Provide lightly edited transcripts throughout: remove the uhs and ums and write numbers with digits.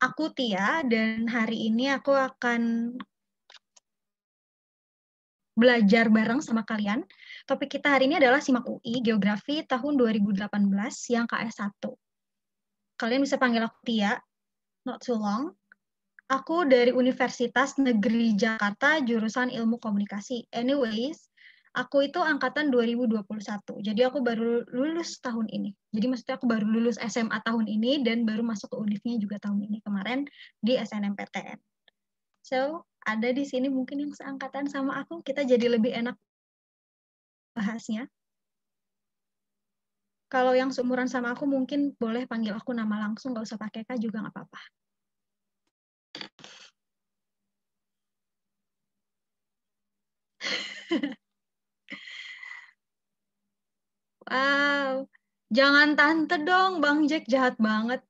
Aku Tia, dan hari ini aku akan belajar bareng sama kalian. Topik kita hari ini adalah SIMAK UI Geografi tahun 2018 yang KS1. Kalian bisa panggil aku Tia, not too long. Aku dari Universitas Negeri Jakarta, jurusan Ilmu Komunikasi. Anyways, aku itu angkatan 2021. Jadi aku baru lulus tahun ini. Jadi maksudnya aku baru lulus SMA tahun ini dan baru masuk ke UNIF-nya juga tahun ini kemarin di SNMPTN. So, ada di sini mungkin yang seangkatan sama aku, kita jadi lebih enak bahasnya. Kalau yang seumuran sama aku mungkin boleh panggil aku nama langsung, nggak usah pakai Kak juga nggak apa-apa. Wow, jangan tante dong, Bang Jack jahat banget.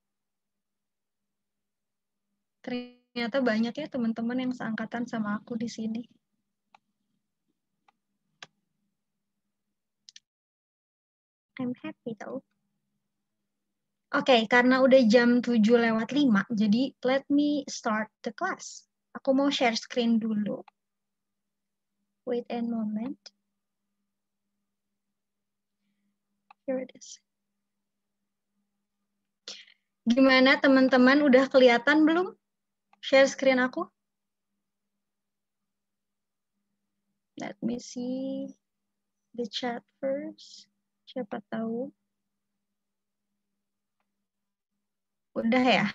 Ternyata banyak ya teman-teman yang seangkatan sama aku di sini. I'm happy tau. Oke, karena udah jam 7:05, jadi let me start the class. Aku mau share screen dulu. Wait a moment. Here it is. Gimana teman-teman, udah kelihatan belum share screen aku? Let me see the chat first. Siapa tahu. Udah ya?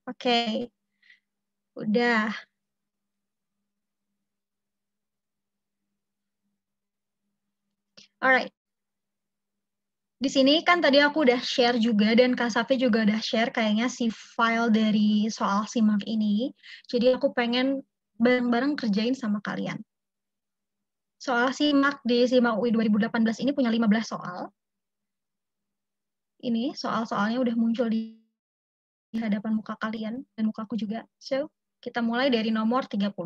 Oke. Udah. Alright. Di sini kan tadi aku udah share juga dan Kak Safi juga udah share kayaknya si file dari soal SIMAK ini. Jadi aku pengen bareng-bareng kerjain sama kalian. Soal SIMAK di SIMAK UI 2018 ini punya 15 soal. Ini soal-soalnya udah muncul di hadapan muka kalian dan muka aku juga. So, kita mulai dari nomor 31.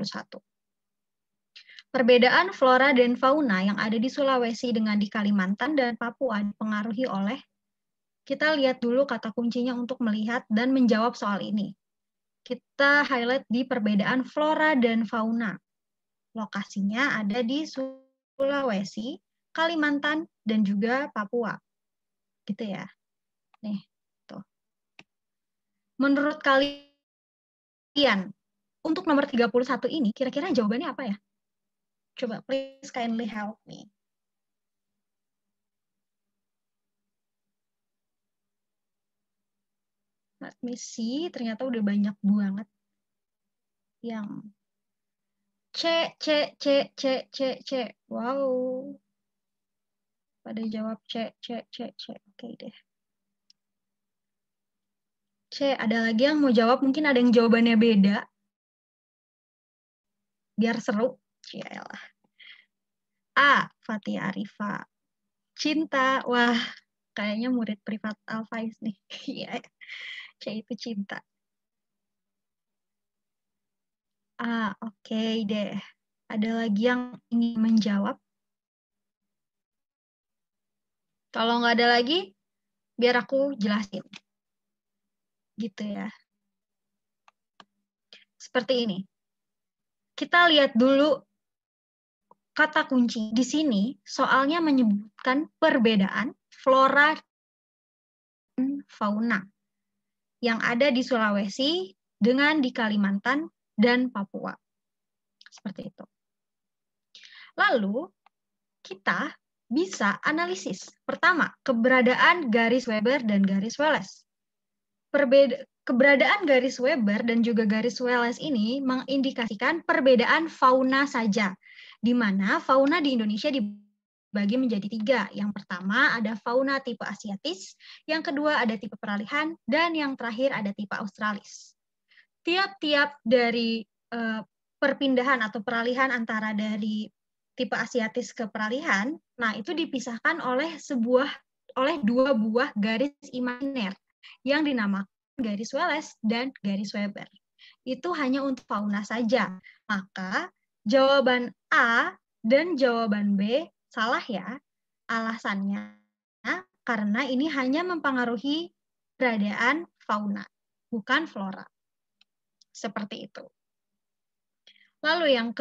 Perbedaan flora dan fauna yang ada di Sulawesi dengan di Kalimantan dan Papua dipengaruhi oleh, kita lihat dulu kata kuncinya untuk melihat dan menjawab soal ini. Kita highlight di perbedaan flora dan fauna. Lokasinya ada di Sulawesi, Kalimantan, dan juga Papua. Gitu ya. Nih, tuh. Menurut kalian, untuk nomor 31 ini, kira-kira jawabannya apa ya? Coba, please kindly help me. Let me see, ternyata udah banyak banget yang C. Wow. Pada jawab C. Oke deh. C, ada lagi yang mau jawab, mungkin ada yang jawabannya beda. Biar seru. Cialah. A, Fatia Arifa. Cinta, wah, kayaknya murid privat Alfaiz nih. Iya, C itu cinta. Oke deh. Ada lagi yang ingin menjawab? Kalau nggak ada lagi, biar aku jelasin. Gitu ya. Seperti ini. Kita lihat dulu kata kunci. Di sini soalnya menyebutkan perbedaan flora dan fauna yang ada di Sulawesi dengan di Kalimantan dan Papua. Seperti itu. Lalu, kita bisa analisis. Pertama, keberadaan garis Weber dan garis Wallace. Keberadaan garis Weber dan juga garis Wallace ini mengindikasikan perbedaan fauna saja, di mana fauna di Indonesia dibagi menjadi 3. Yang pertama ada fauna tipe Asiatis, yang kedua ada tipe peralihan, dan yang terakhir ada tipe Australis. Tiap-tiap dari perpindahan atau peralihan antara dari tipe Asiatis ke peralihan, nah itu dipisahkan oleh 2 buah garis imaginer yang dinamakan garis Wallace dan garis Weber. Itu hanya untuk fauna saja. Maka jawaban A dan jawaban B salah ya. Alasannya karena ini hanya mempengaruhi keberadaan fauna, bukan flora. Seperti itu. Lalu yang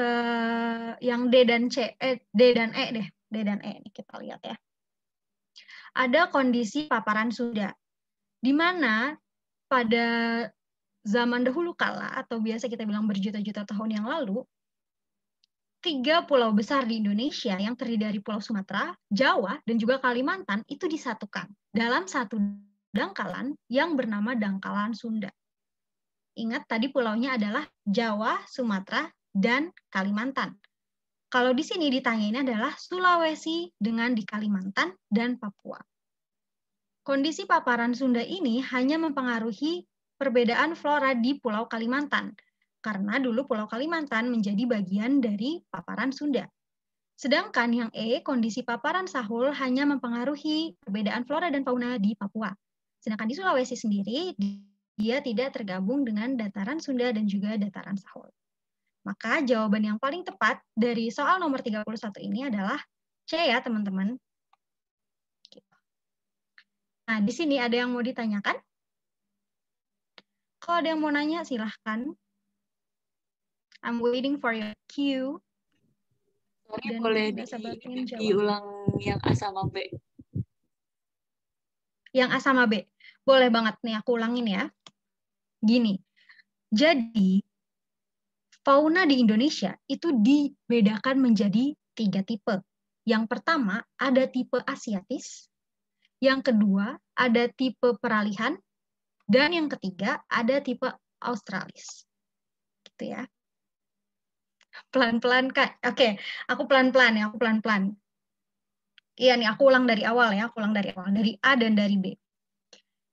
D dan E deh. D dan E nih kita lihat ya. Ada kondisi paparan Sunda, di mana pada zaman dahulu kala, atau biasa kita bilang berjuta-juta tahun yang lalu, 3 pulau besar di Indonesia yang terdiri dari Pulau Sumatera, Jawa, dan juga Kalimantan itu disatukan dalam satu dangkalan yang bernama Dangkalan Sunda. Ingat tadi pulaunya adalah Jawa, Sumatera, dan Kalimantan. Kalau di sini ditanyain adalah Sulawesi dengan di Kalimantan dan Papua. Kondisi paparan Sunda ini hanya mempengaruhi perbedaan flora di Pulau Kalimantan, karena dulu Pulau Kalimantan menjadi bagian dari paparan Sunda. Sedangkan yang E, kondisi paparan Sahul hanya mempengaruhi perbedaan flora dan fauna di Papua. Sedangkan di Sulawesi sendiri, dia tidak tergabung dengan dataran Sunda dan juga dataran Sahul. Maka jawaban yang paling tepat dari soal nomor 31 ini adalah C ya, teman-teman. Nah, di sini ada yang mau ditanyakan? Kalau ada yang mau nanya, silahkan. I'm waiting for your cue. Sorry, boleh diulang yang A sama B. Yang A sama B. Boleh banget nih, aku ulangin ya. Gini, jadi fauna di Indonesia itu dibedakan menjadi 3 tipe. Yang pertama, ada tipe asiatis. Yang kedua, ada tipe peralihan. Dan yang ketiga, ada tipe australis. Gitu ya. Pelan-pelan, Kak. Oke, aku pelan-pelan ya, aku pelan-pelan. Iya nih, aku ulang dari awal ya, aku ulang dari awal. Dari A dan dari B.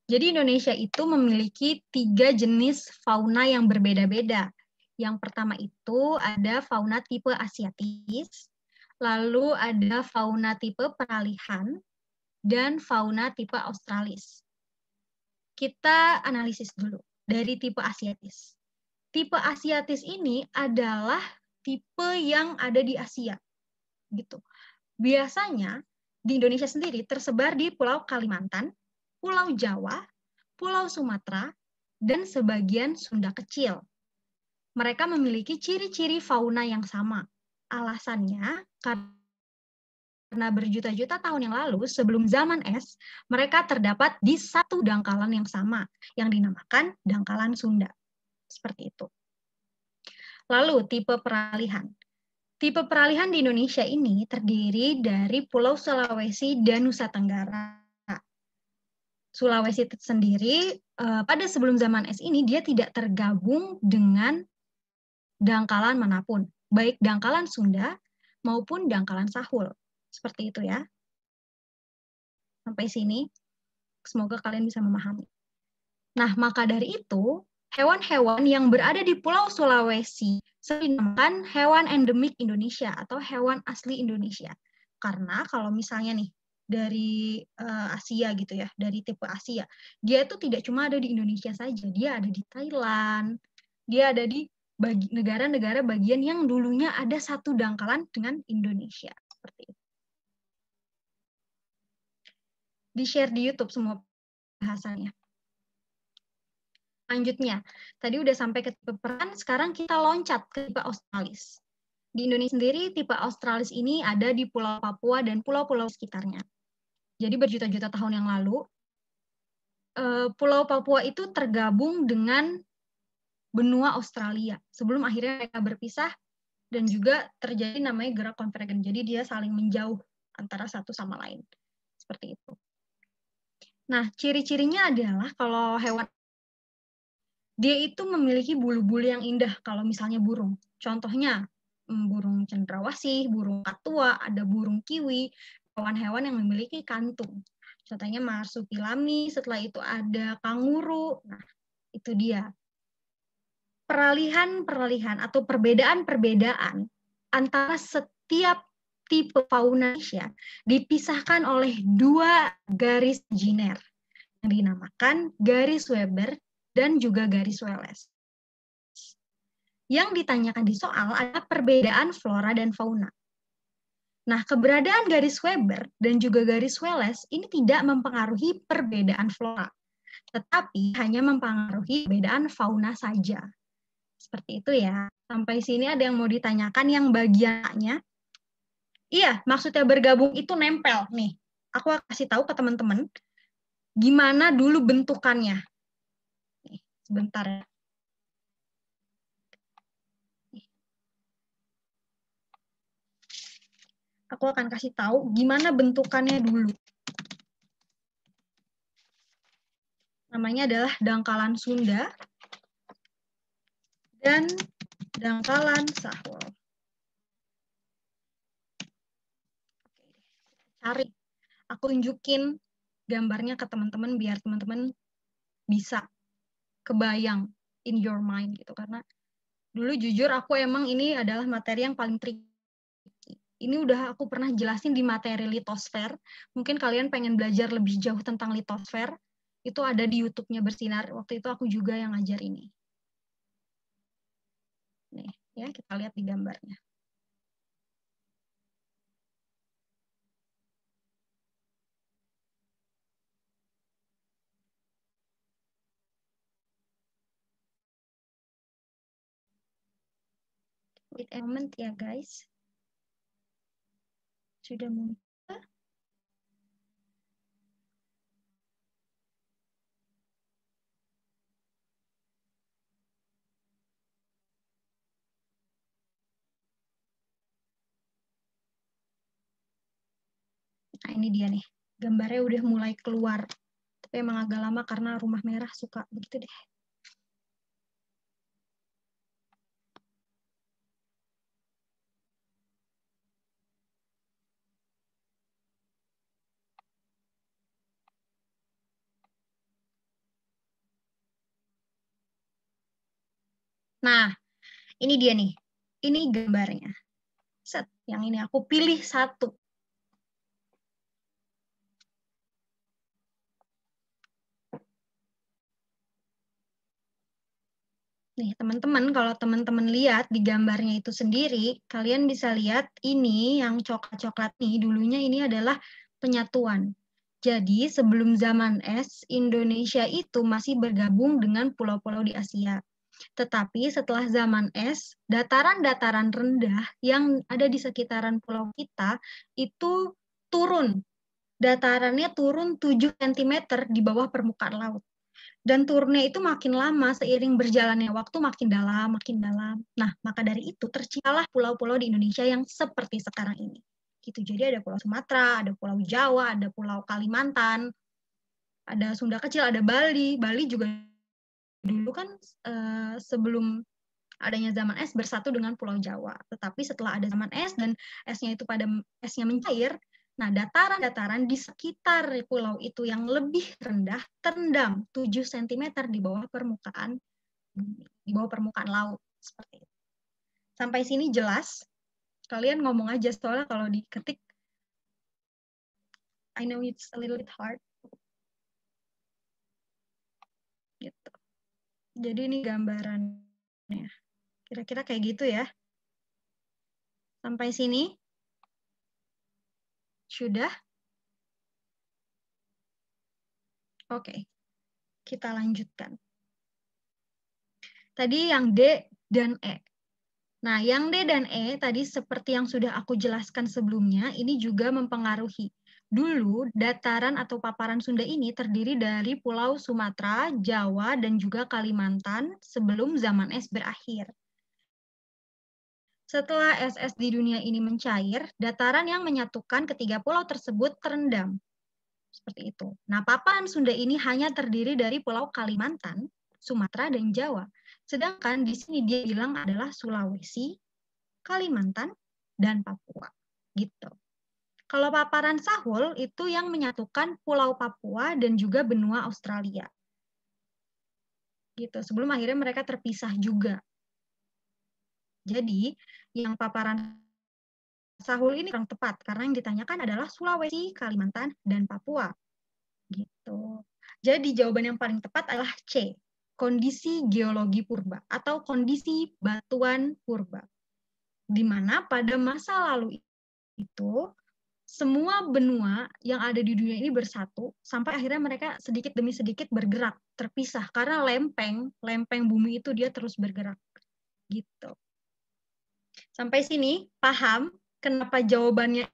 Jadi Indonesia itu memiliki 3 jenis fauna yang berbeda-beda. Yang pertama itu ada fauna tipe asiatis, lalu ada fauna tipe peralihan, dan fauna tipe australis. Kita analisis dulu dari tipe asiatis. Tipe asiatis ini adalah tipe yang ada di Asia. Gitu. Biasanya di Indonesia sendiri tersebar di Pulau Kalimantan, Pulau Jawa, Pulau Sumatera, dan sebagian Sunda kecil. Mereka memiliki ciri-ciri fauna yang sama. Alasannya karena berjuta-juta tahun yang lalu, sebelum zaman es, mereka terdapat di satu dangkalan yang sama, yang dinamakan Dangkalan Sunda. Seperti itu. Lalu, tipe peralihan. Tipe peralihan di Indonesia ini terdiri dari Pulau Sulawesi dan Nusa Tenggara. Sulawesi sendiri, pada sebelum zaman es ini, dia tidak tergabung dengan dangkalan manapun, baik dangkalan Sunda maupun dangkalan Sahul. Seperti itu ya. Sampai sini, semoga kalian bisa memahami. Nah, maka dari itu, hewan-hewan yang berada di Pulau Sulawesi dinamakan hewan endemik Indonesia atau hewan asli Indonesia. Karena kalau misalnya nih, dari Asia gitu ya, dari tipe Asia, dia itu tidak cuma ada di Indonesia saja, dia ada di Thailand, dia ada di negara-negara bagian yang dulunya ada satu dangkalan dengan Indonesia. Seperti itu. Di-share di YouTube semua bahasannya. Selanjutnya, tadi udah sampai ke tipe peran, sekarang kita loncat ke tipe australis. Di Indonesia sendiri, tipe australis ini ada di Pulau Papua dan pulau-pulau sekitarnya. Jadi berjuta-juta tahun yang lalu, Pulau Papua itu tergabung dengan benua Australia. Sebelum akhirnya mereka berpisah, dan juga terjadi namanya gerak konvergen. Jadi dia saling menjauh antara satu sama lain. Seperti itu. Nah, ciri-cirinya adalah kalau hewan dia itu memiliki bulu-bulu yang indah kalau misalnya burung. Contohnya burung cendrawasih, burung katua, ada burung kiwi, hewan-hewan yang memiliki kantung. Contohnya marsupilami, setelah itu ada kanguru. Nah, itu dia. Peralihan-peralihan atau perbedaan-perbedaan antara setiap tipe fauna Indonesia dipisahkan oleh 2 garis jiner yang dinamakan garis Weber dan juga garis Wallace. Yang ditanyakan di soal adalah perbedaan flora dan fauna. Nah, keberadaan garis Weber dan juga garis Wallace ini tidak mempengaruhi perbedaan flora, tetapi hanya mempengaruhi perbedaan fauna saja. Seperti itu ya. Sampai sini ada yang mau ditanyakan yang bagiannya? Iya, maksudnya bergabung itu nempel nih. Aku kasih tahu ke teman-teman gimana dulu bentukannya. Nih, sebentar ya. Aku akan kasih tahu gimana bentukannya dulu. Namanya adalah dangkalan Sunda dan dangkalan Sahul. Cari, aku tunjukin gambarnya ke teman-teman biar teman-teman bisa kebayang in your mind gitu. Karena dulu jujur aku emang ini adalah materi yang paling tricky. Ini udah aku pernah jelasin di materi litosfer. Mungkin kalian pengen belajar lebih jauh tentang litosfer. Itu ada di YouTube-nya Bersinar. Waktu itu aku juga yang ngajar ini. Nih, ya kita lihat di gambarnya. Wait a moment ya guys. Sudah muncul. Nah ini dia nih, gambarnya udah mulai keluar. Tapi emang agak lama karena rumah merah suka begitu deh. Nah, ini dia nih. Ini gambarnya. Set, yang ini aku pilih satu. Nih, teman-teman, kalau teman-teman lihat di gambarnya itu sendiri, kalian bisa lihat ini yang coklat-coklat nih, dulunya ini adalah penyatuan. Jadi, sebelum zaman es, Indonesia itu masih bergabung dengan pulau-pulau di Asia. Tetapi setelah zaman es, dataran-dataran rendah yang ada di sekitaran pulau kita itu turun. Datarannya turun 7 cm di bawah permukaan laut. Dan turunnya itu makin lama seiring berjalannya waktu makin dalam, makin dalam. Nah, maka dari itu terciptalah pulau-pulau di Indonesia yang seperti sekarang ini. Gitu. Jadi ada Pulau Sumatera, ada Pulau Jawa, ada Pulau Kalimantan, ada Sunda kecil, ada Bali. Bali juga dulu kan sebelum adanya zaman es bersatu dengan Pulau Jawa. Tetapi setelah ada zaman es dan esnya itu pada esnya mencair, nah dataran-dataran di sekitar pulau itu yang lebih rendah terendam 7 cm di bawah permukaan bumi, di bawah permukaan laut seperti itu. Sampai sini jelas? Kalian ngomong aja soalnya kalau diketik I know it's a little bit hard. Gitu. Jadi ini gambarannya. Kira-kira kayak gitu ya. Sampai sini? Sudah? Oke. Kita lanjutkan. Tadi yang D dan E. Nah, yang D dan E tadi seperti yang sudah aku jelaskan sebelumnya, ini juga mempengaruhi. Dulu, dataran atau paparan Sunda ini terdiri dari Pulau Sumatera, Jawa, dan juga Kalimantan sebelum zaman es berakhir. Setelah es di dunia ini mencair, dataran yang menyatukan ketiga pulau tersebut terendam. Seperti itu. Nah, paparan Sunda ini hanya terdiri dari Pulau Kalimantan, Sumatera, dan Jawa. Sedangkan di sini dia bilang adalah Sulawesi, Kalimantan, dan Papua. Gitu. Kalau paparan Sahul itu yang menyatukan Pulau Papua dan juga benua Australia. Gitu. Sebelum akhirnya mereka terpisah juga. Jadi, yang paparan Sahul ini kurang tepat karena yang ditanyakan adalah Sulawesi, Kalimantan, dan Papua. Gitu. Jadi jawaban yang paling tepat adalah C, kondisi geologi purba atau kondisi batuan purba. Di mana pada masa lalu itu semua benua yang ada di dunia ini bersatu sampai akhirnya mereka sedikit demi sedikit bergerak, terpisah karena lempeng bumi itu dia terus bergerak. Gitu. Sampai sini paham kenapa jawabannya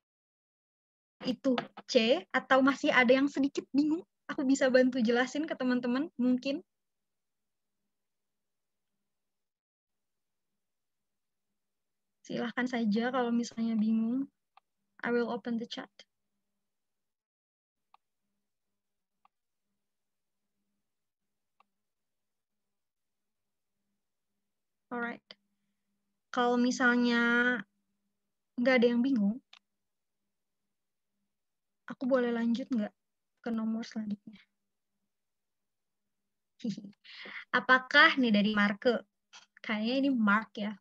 itu C atau masih ada yang sedikit bingung? Aku bisa bantu jelasin ke teman-teman mungkin. Silahkan saja kalau misalnya bingung. I will open the chat. Alright. Kalau misalnya nggak ada yang bingung, aku boleh lanjut nggak ke nomor selanjutnya? Apakah nih dari Marke? Kayaknya ini Mark ya.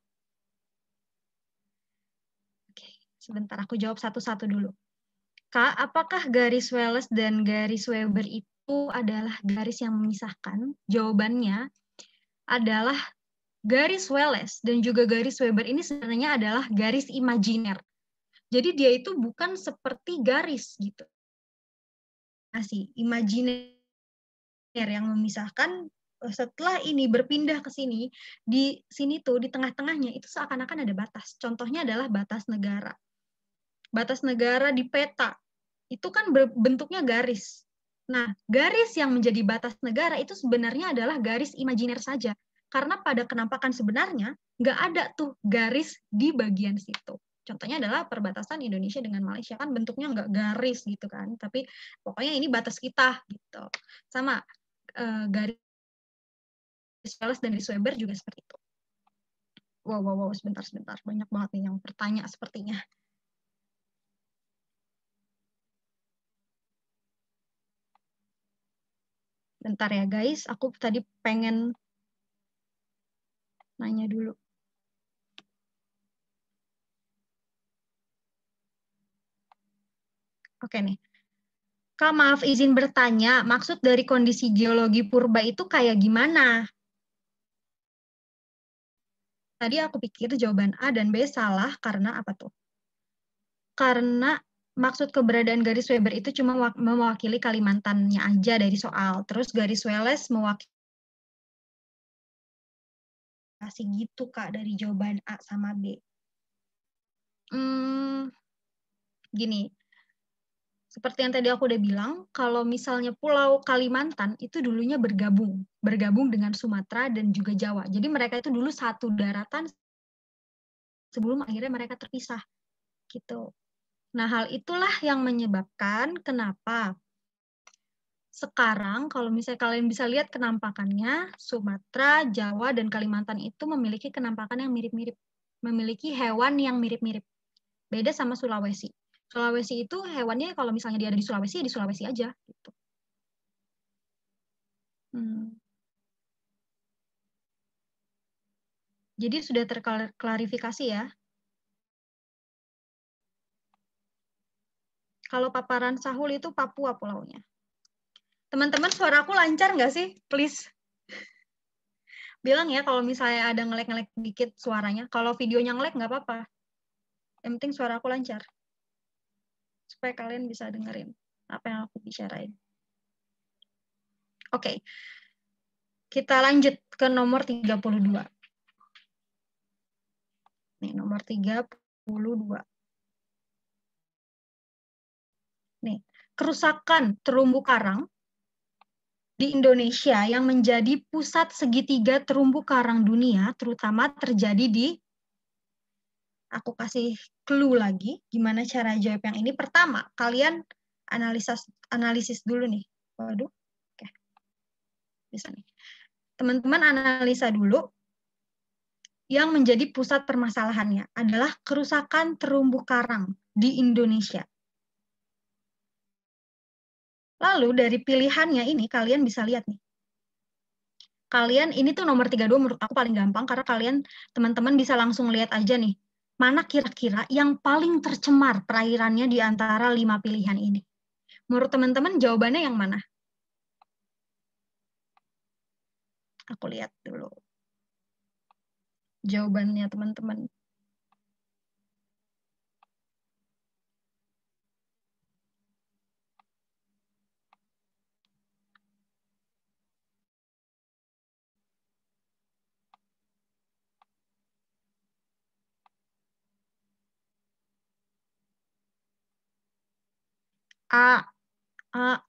Oke, sebentar aku jawab satu-satu dulu. Kak, apakah garis Wallace dan garis Weber itu adalah garis yang memisahkan? Jawabannya adalah garis Wallace dan juga garis Weber ini sebenarnya adalah garis imajiner. Jadi dia itu bukan seperti garis gitu. Masih imajiner yang memisahkan. Setelah ini berpindah ke sini, di sini tuh di tengah-tengahnya itu seakan-akan ada batas. Contohnya adalah batas negara. Batas negara di peta itu kan bentuknya garis. Nah, garis yang menjadi batas negara itu sebenarnya adalah garis imajiner saja. Karena pada kenampakan sebenarnya nggak ada tuh garis di bagian situ. Contohnya adalah perbatasan Indonesia dengan Malaysia kan bentuknya nggak garis gitu kan, tapi pokoknya ini batas kita gitu. Sama garis Wallace dan garis Weber juga seperti itu. Wow, sebentar. Banyak banget nih yang bertanya sepertinya. Bentar ya guys, aku tadi pengen nanya dulu. Oke nih. Kak, maaf izin bertanya, maksud dari kondisi geologi purba itu kayak gimana? Tadi aku pikir jawaban A dan B salah karena apa tuh? Karena maksud keberadaan garis Weber itu cuma mewakili Kalimantannya aja dari soal. Terus garis Wallace mewakili gitu Kak dari jawaban A sama B. Gini, seperti yang tadi aku udah bilang, kalau misalnya Pulau Kalimantan itu dulunya bergabung dengan Sumatera dan juga Jawa. Jadi mereka itu dulu satu daratan sebelum akhirnya mereka terpisah gitu. Nah, hal itulah yang menyebabkan kenapa sekarang kalau misalnya kalian bisa lihat kenampakannya, Sumatera, Jawa, dan Kalimantan itu memiliki kenampakan yang mirip-mirip. Memiliki hewan yang mirip-mirip. Beda sama Sulawesi. Sulawesi itu hewannya kalau misalnya dia ada di Sulawesi, ya di Sulawesi aja. Gitu. Jadi sudah terklarifikasi ya. Kalau paparan Sahul itu Papua pulaunya. Teman-teman, suara aku lancar nggak sih? Please. Bilang ya kalau misalnya ada ngelek-ngelek dikit suaranya. Kalau videonya ngelek nggak apa-apa. Yang penting suara aku lancar. Supaya kalian bisa dengerin apa yang aku bicarain. Oke. Kita lanjut ke nomor 32. Nih, nomor 32. Nih, kerusakan terumbu karang di Indonesia yang menjadi pusat segitiga terumbu karang dunia, terutama terjadi di, aku kasih clue lagi, gimana cara jawab yang ini. Pertama, kalian analisis dulu nih. Waduh, oke. Bisa nih. Teman-teman analisa dulu, yang menjadi pusat permasalahannya adalah kerusakan terumbu karang di Indonesia. Lalu dari pilihannya ini kalian bisa lihat nih. Kalian ini tuh nomor 32 menurut aku paling gampang karena kalian teman-teman bisa langsung lihat aja nih. Mana kira-kira yang paling tercemar perairannya di antara 5 pilihan ini. Menurut teman-teman jawabannya yang mana? Aku lihat dulu. Jawabannya teman-teman. A,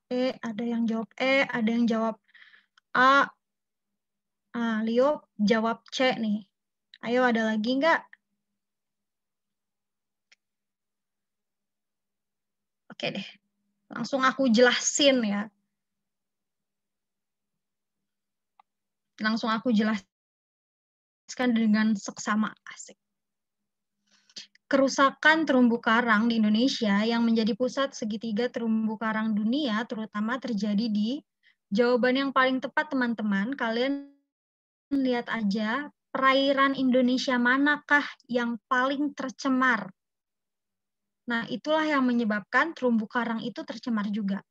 E, ada yang jawab E, ada yang jawab A. Leo jawab C nih. Ayo, ada lagi nggak? Oke deh, langsung aku jelasin ya. Langsung aku jelaskan dengan seksama, asik. Kerusakan terumbu karang di Indonesia yang menjadi pusat segitiga terumbu karang dunia terutama terjadi di, jawaban yang paling tepat teman-teman, kalian lihat aja perairan Indonesia manakah yang paling tercemar. Nah, itulah yang menyebabkan terumbu karang itu tercemar juga.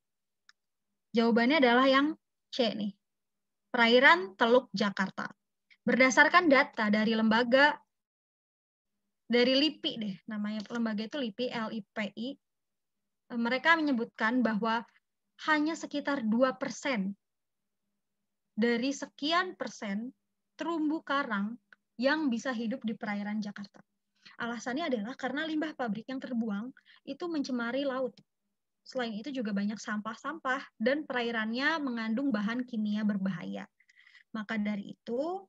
Jawabannya adalah yang C nih. Perairan Teluk Jakarta. Berdasarkan data dari lembaga, dari LIPI deh, namanya lembaga itu LIPI, LIPI, mereka menyebutkan bahwa hanya sekitar 2% dari sekian persen terumbu karang yang bisa hidup di perairan Jakarta. Alasannya adalah karena limbah pabrik yang terbuang itu mencemari laut. Selain itu juga banyak sampah-sampah dan perairannya mengandung bahan kimia berbahaya. Maka dari itu,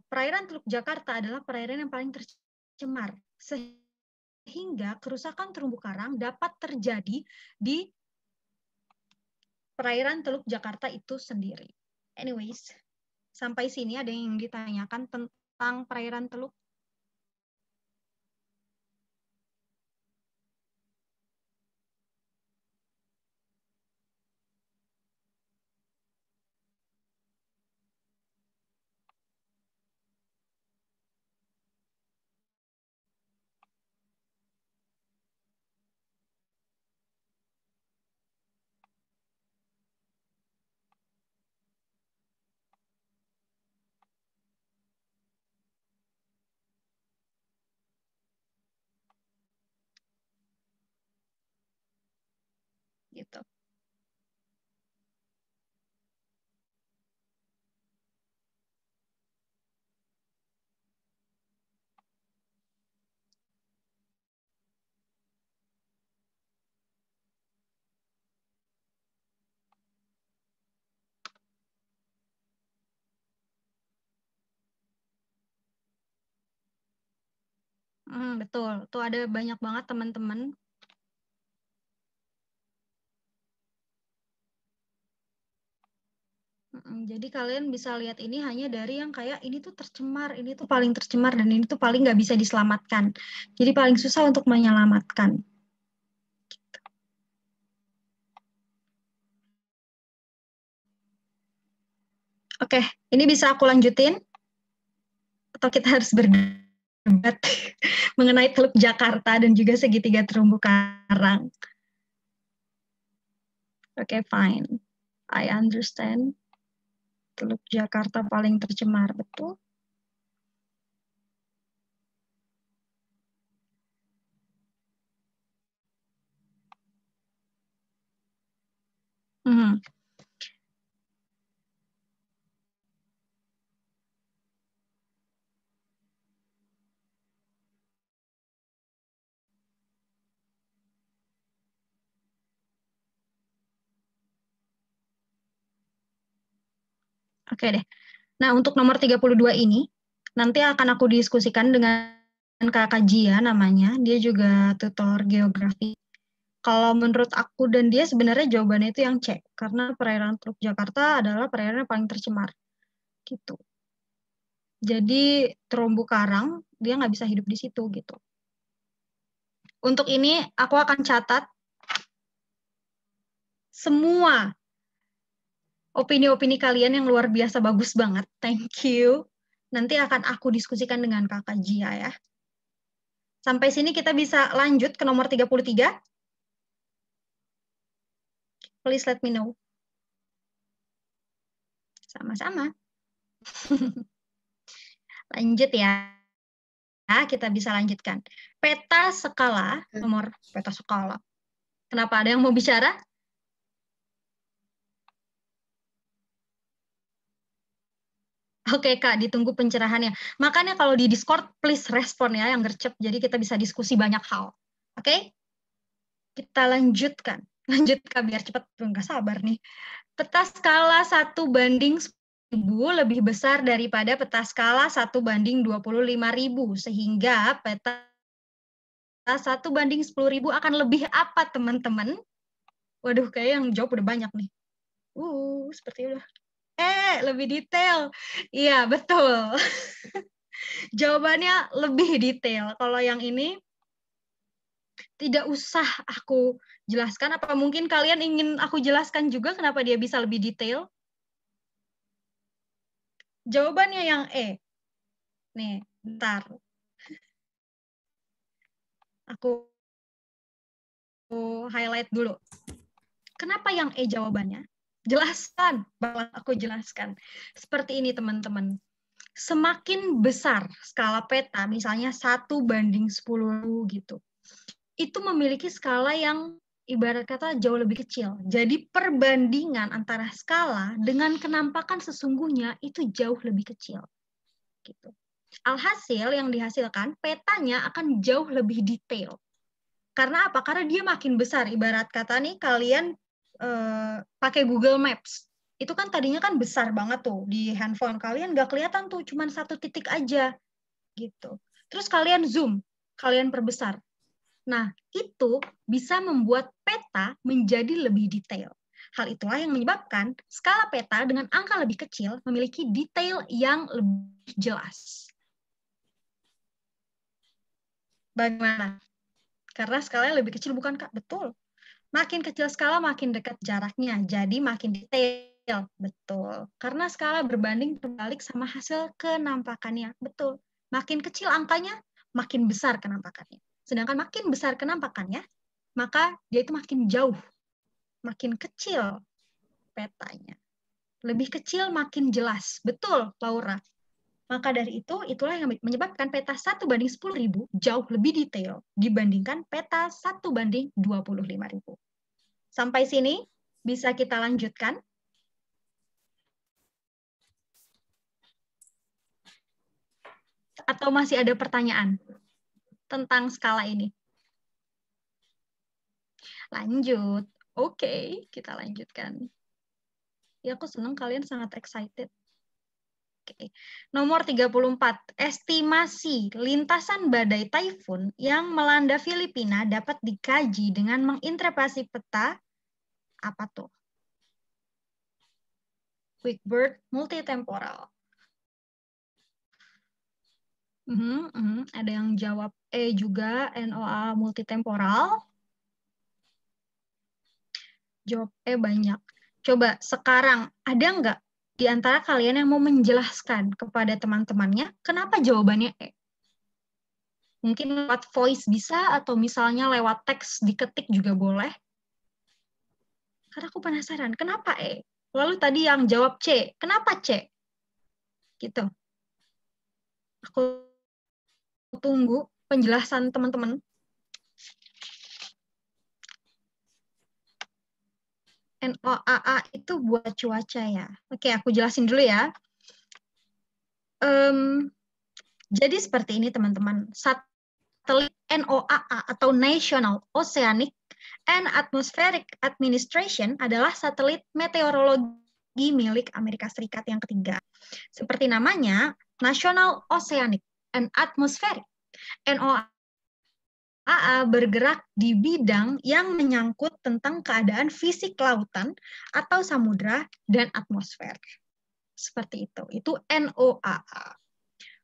perairan Teluk Jakarta adalah perairan yang paling tercemar. Sehingga kerusakan terumbu karang dapat terjadi di perairan Teluk Jakarta itu sendiri. Anyways, sampai sini ada yang ditanyakan tentang perairan Teluk? Gitu. Betul, tuh ada banyak banget teman-teman. Jadi kalian bisa lihat ini hanya dari yang kayak ini tuh tercemar, ini tuh paling tercemar, dan ini tuh paling nggak bisa diselamatkan. Jadi paling susah untuk menyelamatkan. Oke, ini bisa aku lanjutin? Atau kita harus berdebat mengenai Teluk Jakarta dan juga segitiga terumbu karang? Oke, fine. I understand. Teluk Jakarta paling tercemar, betul? Hmm. Oke deh. Nah, untuk nomor 32 ini, nanti akan aku diskusikan dengan Kakak Jia namanya. Dia juga tutor geografi. Kalau menurut aku dan dia sebenarnya jawabannya itu yang C. Karena perairan Teluk Jakarta adalah perairan yang paling tercemar. Gitu. Jadi terumbu karang, dia nggak bisa hidup di situ gitu. Untuk ini, aku akan catat semua opini-opini kalian yang luar biasa bagus banget. Thank you. Nanti akan aku diskusikan dengan Kakak Jia ya. Sampai sini kita bisa lanjut ke nomor 33. Please let me know. Sama-sama. Lanjut ya. Kita bisa lanjutkan. Peta skala, nomor peta skala. Kenapa, ada yang mau bicara? Oke Kak, ditunggu pencerahannya. Makanya kalau di Discord, please respon ya yang gercep. Jadi kita bisa diskusi banyak hal. Oke? Kita lanjutkan. Lanjutkan biar cepat, nggak sabar nih. Peta skala 1:10.000 lebih besar daripada peta skala 1:25.000, sehingga peta 1:10.000 akan lebih apa, teman-teman? Waduh, kayak yang jawab udah banyak nih. Seperti udah. Lebih detail. Iya, betul. Jawabannya lebih detail. Kalau yang ini tidak usah aku jelaskan. Apa mungkin kalian ingin aku jelaskan juga kenapa dia bisa lebih detail? Jawabannya yang E. Nih, bentar. Aku highlight dulu. Kenapa yang E jawabannya? Jelaskan, bakal aku jelaskan. Seperti ini, teman-teman. Semakin besar skala peta, misalnya 1:10 gitu, itu memiliki skala yang ibarat kata jauh lebih kecil. Jadi perbandingan antara skala dengan kenampakan sesungguhnya itu jauh lebih kecil. Gitu. Alhasil yang dihasilkan, petanya akan jauh lebih detail. Karena apa? Karena dia makin besar. Ibarat kata nih, kalian pakai Google Maps. Itu kan tadinya kan besar banget tuh. Di handphone kalian nggak kelihatan tuh, cuma satu titik aja. Gitu. Terus kalian zoom, kalian perbesar. Nah, itu bisa membuat peta menjadi lebih detail. Hal itulah yang menyebabkan skala peta dengan angka lebih kecil memiliki detail yang lebih jelas. Bagaimana? Karena skalanya lebih kecil, bukan, Kak? Betul. Makin kecil skala, makin dekat jaraknya. Jadi makin detail. Betul. Karena skala berbanding terbalik sama hasil kenampakannya. Betul. Makin kecil angkanya, makin besar kenampakannya. Sedangkan makin besar kenampakannya, maka dia itu makin jauh. Makin kecil petanya. Lebih kecil, makin jelas. Betul, Laura. Maka dari itu, itulah yang menyebabkan peta 1:10.000 jauh lebih detail dibandingkan peta 1:25.000. Sampai sini, bisa kita lanjutkan? Atau masih ada pertanyaan tentang skala ini? Lanjut. Oke, kita lanjutkan. Ya, aku senang kalian sangat excited. Oke. Nomor 34, estimasi lintasan badai taifun yang melanda Filipina dapat dikaji dengan menginterpretasi peta apa tuh? QuickBird multitemporal. Ada yang jawab E juga, NOA multitemporal. Jawab E banyak. Coba sekarang, ada nggak di antara kalian yang mau menjelaskan kepada teman-temannya kenapa jawabannya E? Mungkin lewat voice bisa, atau misalnya lewat teks diketik juga boleh. Karena aku penasaran, kenapa E? Lalu tadi yang jawab C, kenapa C? Gitu. Aku tunggu penjelasan teman-teman. NOAA itu buat cuaca ya. Oke, aku jelasin dulu ya. Jadi seperti ini teman-teman. Satelit NOAA atau National Oceanic and Atmospheric Administration adalah satelit meteorologi milik Amerika Serikat yang ketiga. Seperti namanya, National Oceanic and Atmospheric NOAA bergerak di bidang yang menyangkut tentang keadaan fisik lautan atau samudra dan atmosfer. Seperti itu. Itu NOAA.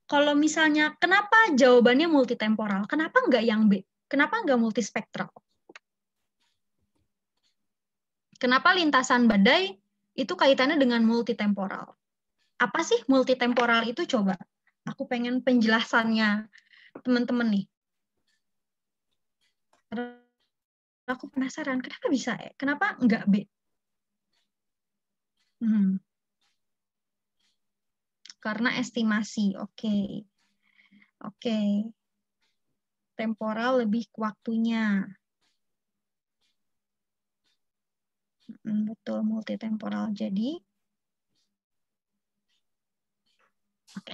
Kalau misalnya, kenapa jawabannya multitemporal? Kenapa nggak yang B? Kenapa nggak multispektral? Kenapa lintasan badai itu kaitannya dengan multitemporal? Apa sih multitemporal itu? Coba. Aku pengen penjelasannya teman-teman nih. Aku penasaran, kenapa bisa E? Kenapa nggak B? Karena estimasi. Oke. Temporal lebih ke waktunya. Betul, multitemporal. Jadi, oke,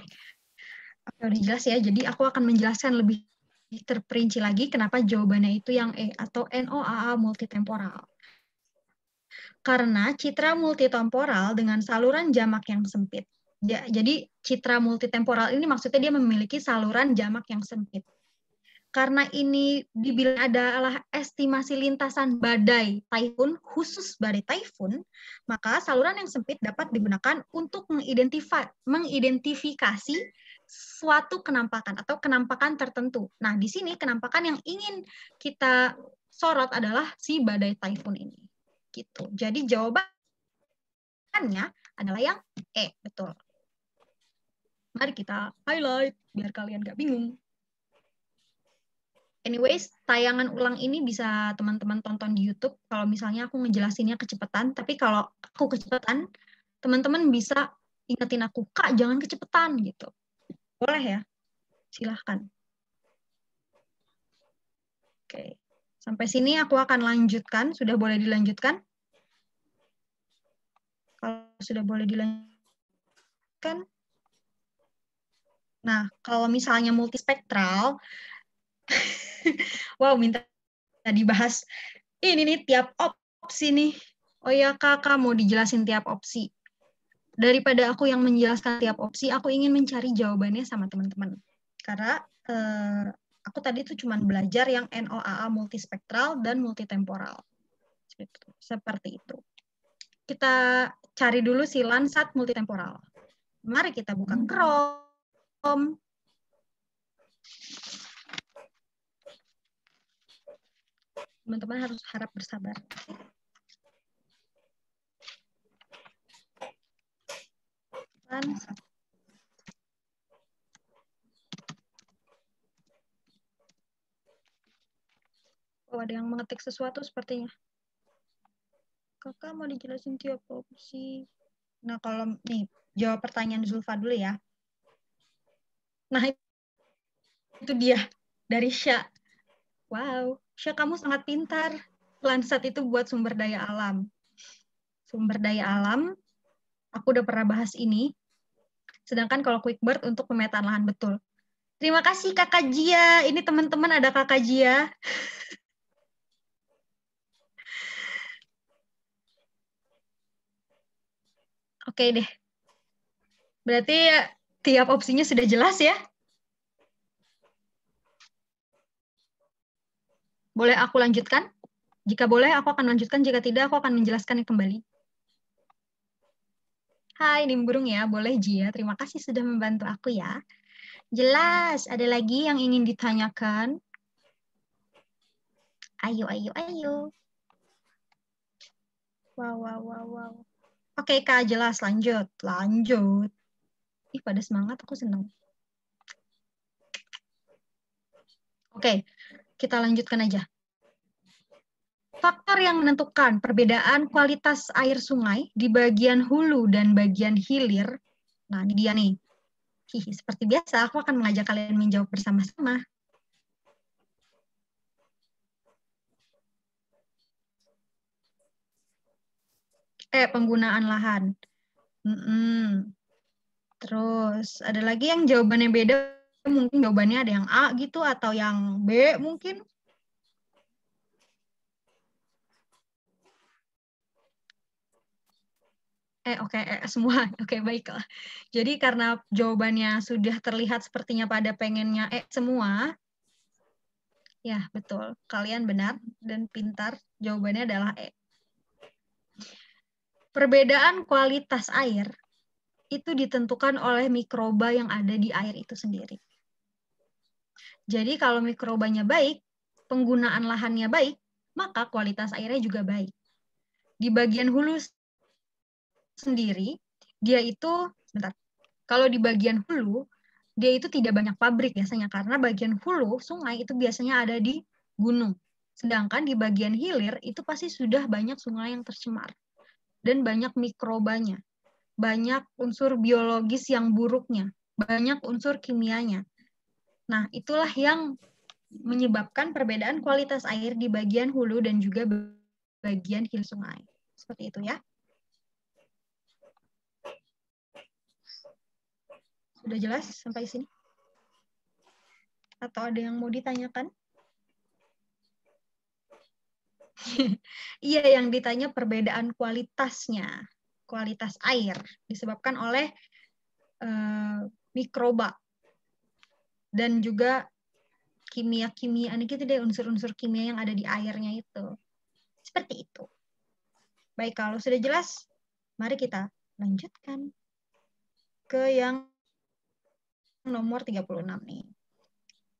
udah jelas ya. Jadi aku akan menjelaskan lebih terperinci lagi kenapa jawabannya itu yang E atau NOAA multitemporal. Karena citra multitemporal dengan saluran jamak yang sempit. Jadi citra multitemporal ini maksudnya dia memiliki saluran jamak yang sempit. Karena ini dibilang adalah estimasi lintasan badai taifun, khusus badai taifun, maka saluran yang sempit dapat digunakan untuk mengidentifikasi suatu kenampakan atau kenampakan tertentu. Nah, di sini kenampakan yang ingin kita sorot adalah si badai taifun ini. Gitu. Jadi jawabannya adalah yang E, betul. Mari kita highlight biar kalian gak bingung. Anyways, tayangan ulang ini bisa teman-teman tonton di YouTube kalau misalnya aku ngejelasinnya kecepatan, tapi kalau aku kecepatan, teman-teman bisa ingetin aku, Kak, jangan kecepatan, gitu. Boleh ya? Silahkan. Oke. Sampai sini aku akan lanjutkan. Sudah boleh dilanjutkan? Kalau sudah boleh dilanjutkan. Nah, kalau misalnya multispektral, wow, minta dibahas. Ini nih tiap opsi nih. Oh ya, Kakak mau dijelasin tiap opsi. Daripada aku yang menjelaskan tiap opsi, aku ingin mencari jawabannya sama teman-teman. Karena aku tadi tuh cuma belajar yang NOAA multispektral dan multitemporal. Seperti itu. Kita cari dulu si Landsat multitemporal. Mari kita buka Chrome. Teman-teman harus harap bersabar. Landsat. Oh, ada yang mengetik sesuatu sepertinya. Kakak mau dijelasin tiap opsi. Nah, kalau nih, jawab pertanyaan Zulfa dulu ya. Nah, itu dia dari Syah. Wow, Syah kamu sangat pintar. Landsat itu buat sumber daya alam. Sumber daya alam, aku udah pernah bahas ini. Sedangkan kalau QuickBird untuk pemetaan lahan, betul. Terima kasih Kakak Jia. Ini teman-teman ada Kakak Jia. Oke deh. Berarti tiap opsinya sudah jelas ya? Boleh aku lanjutkan? Jika boleh, aku akan lanjutkan. Jika tidak, aku akan menjelaskannya kembali. Hai, Nimbrung ya. Boleh, Jia. Terima kasih sudah membantu aku ya. Jelas. Ada lagi yang ingin ditanyakan? Ayo, ayo, ayo. Wow. Oke, Kak. Jelas. Lanjut. Ih, pada semangat. Aku senang. Oke, kita lanjutkan aja. Faktor yang menentukan perbedaan kualitas air sungai di bagian hulu dan bagian hilir. Nah, ini dia nih. Seperti biasa, aku akan mengajak kalian menjawab bersama-sama. Penggunaan lahan. Terus, ada lagi yang jawabannya beda. Mungkin jawabannya ada yang A gitu, atau yang B mungkin. Semua. Oke, baiklah. Jadi karena jawabannya sudah terlihat sepertinya pada pengennya semua, ya betul. Kalian benar dan pintar. Jawabannya adalah E. Perbedaan kualitas air itu ditentukan oleh mikroba yang ada di air itu sendiri. Jadi kalau mikrobanya baik, penggunaan lahannya baik, maka kualitas airnya juga baik. Di bagian hulu sendiri, dia itu, kalau di bagian hulu, dia itu tidak banyak pabrik biasanya, karena bagian hulu sungai itu biasanya ada di gunung. Sedangkan di bagian hilir, itu pasti sudah banyak sungai yang tercemar. Dan banyak mikrobanya. Banyak unsur biologis yang buruknya. Banyak unsur kimianya. Nah, itulah yang menyebabkan perbedaan kualitas air di bagian hulu dan juga bagian hilir sungai. Seperti itu ya. Sudah jelas sampai sini? Atau ada yang mau ditanyakan? Iya, yang ditanya perbedaan kualitasnya. Kualitas air disebabkan oleh mikroba dan juga kimia-kimia gitu deh, unsur-unsur kimia yang ada di airnya itu. Seperti itu. Baik, kalau sudah jelas, mari kita lanjutkan ke yang nomor 36 nih.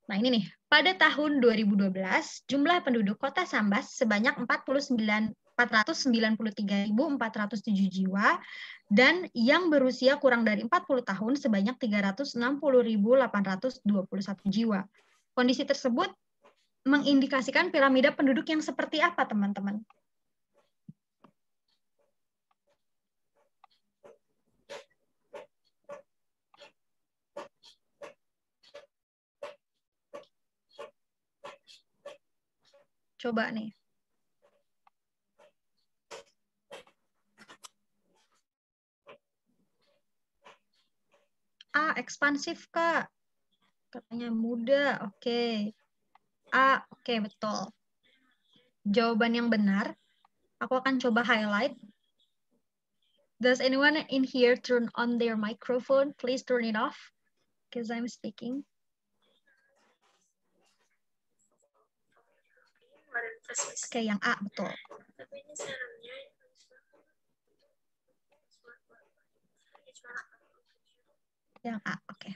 Nah, ini nih. Pada tahun 2012, jumlah penduduk Kota Sambas sebanyak 493.407 jiwa dan yang berusia kurang dari 40 tahun sebanyak 360.821 jiwa. Kondisi tersebut mengindikasikan piramida penduduk yang seperti apa, teman-teman? Coba nih. A, ekspansif, Kak. Katanya muda, oke. A, oke, betul. Jawaban yang benar, aku akan coba highlight. Does anyone in here turn on their microphone? Please turn it off, because I'm speaking. Oke, yang A, betul. Yang A, oke.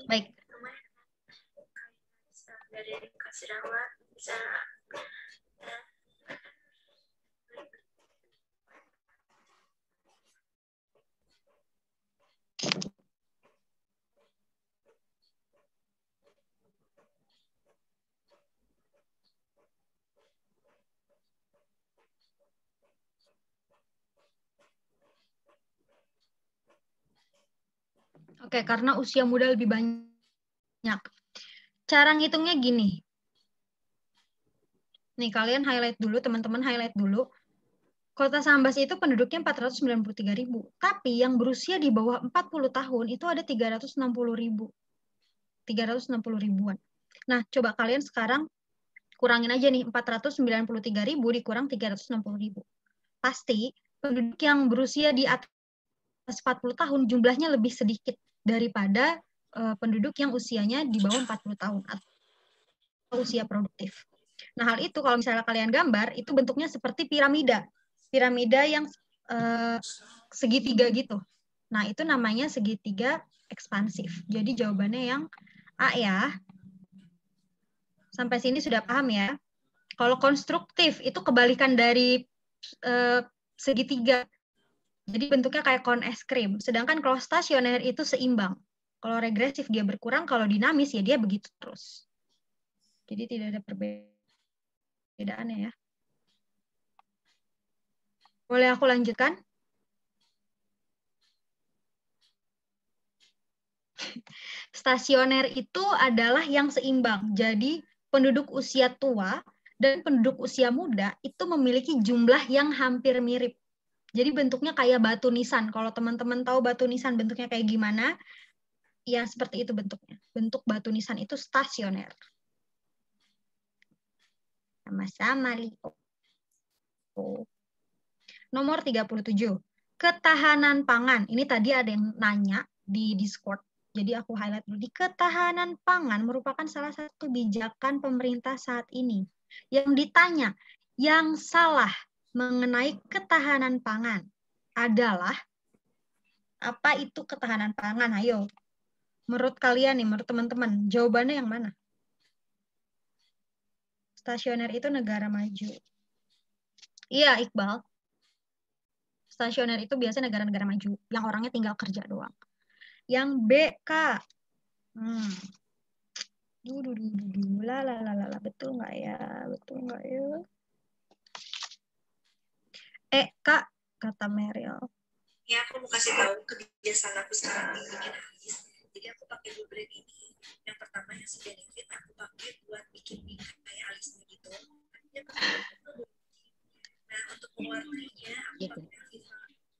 Baik. Oke, karena usia muda lebih banyak. Cara ngitungnya gini. Nih, kalian highlight dulu, teman-teman highlight dulu. Kota Sambas itu penduduknya 493.000. Tapi yang berusia di bawah 40 tahun itu ada 360.000. 360 ribuan. Nah, coba kalian sekarang kurangin aja nih, 493.000 dikurang 360.000. Pasti penduduk yang berusia di atas 40 tahun jumlahnya lebih sedikit daripada penduduk yang usianya di bawah 40 tahun atau usia produktif. Nah, hal itu kalau misalnya kalian gambar, itu bentuknya seperti piramida. Piramida yang segitiga gitu. Nah, itu namanya segitiga ekspansif. Jadi jawabannya yang A ya. Sampai sini sudah paham ya? Kalau konstruktif itu kebalikan dari segitiga. Jadi bentuknya kayak kon es krim. Sedangkan kalau stasioner itu seimbang. Kalau regresif dia berkurang, kalau dinamis ya dia begitu terus. Jadi tidak ada perbedaannya ya. Boleh aku lanjutkan? Stasioner itu adalah yang seimbang. Jadi penduduk usia tua dan penduduk usia muda itu memiliki jumlah yang hampir mirip. Jadi bentuknya kayak batu nisan. Kalau teman-teman tahu batu nisan bentuknya kayak gimana, ya seperti itu bentuknya. Bentuk batu nisan itu stasioner. Sama-sama, Lio. Nomor 37. Ketahanan pangan. Ini tadi ada yang nanya di Discord. Jadi aku highlight dulu. Di ketahanan pangan merupakan salah satu kebijakan pemerintah saat ini. Yang ditanya, yang salah mengenai ketahanan pangan adalah apa itu ketahanan pangan? Ayo. Menurut kalian nih, menurut teman-teman, jawabannya yang mana? Stasioner itu negara maju. Iya, Iqbal. Stasioner itu biasanya negara-negara maju, yang orangnya tinggal kerja doang. Yang B, Kak. Betul nggak ya? Betul nggak ya? Kak, kata Meryl. Ya, aku mau kasih tahu kebiasaan aku sekarang nih bikin alis. Jadi aku pakai dua brand ini. Yang pertama yang si Benefit aku pakai buat bikin kayak alisnya gitu. Nah, untuk pewarnanya aku pakai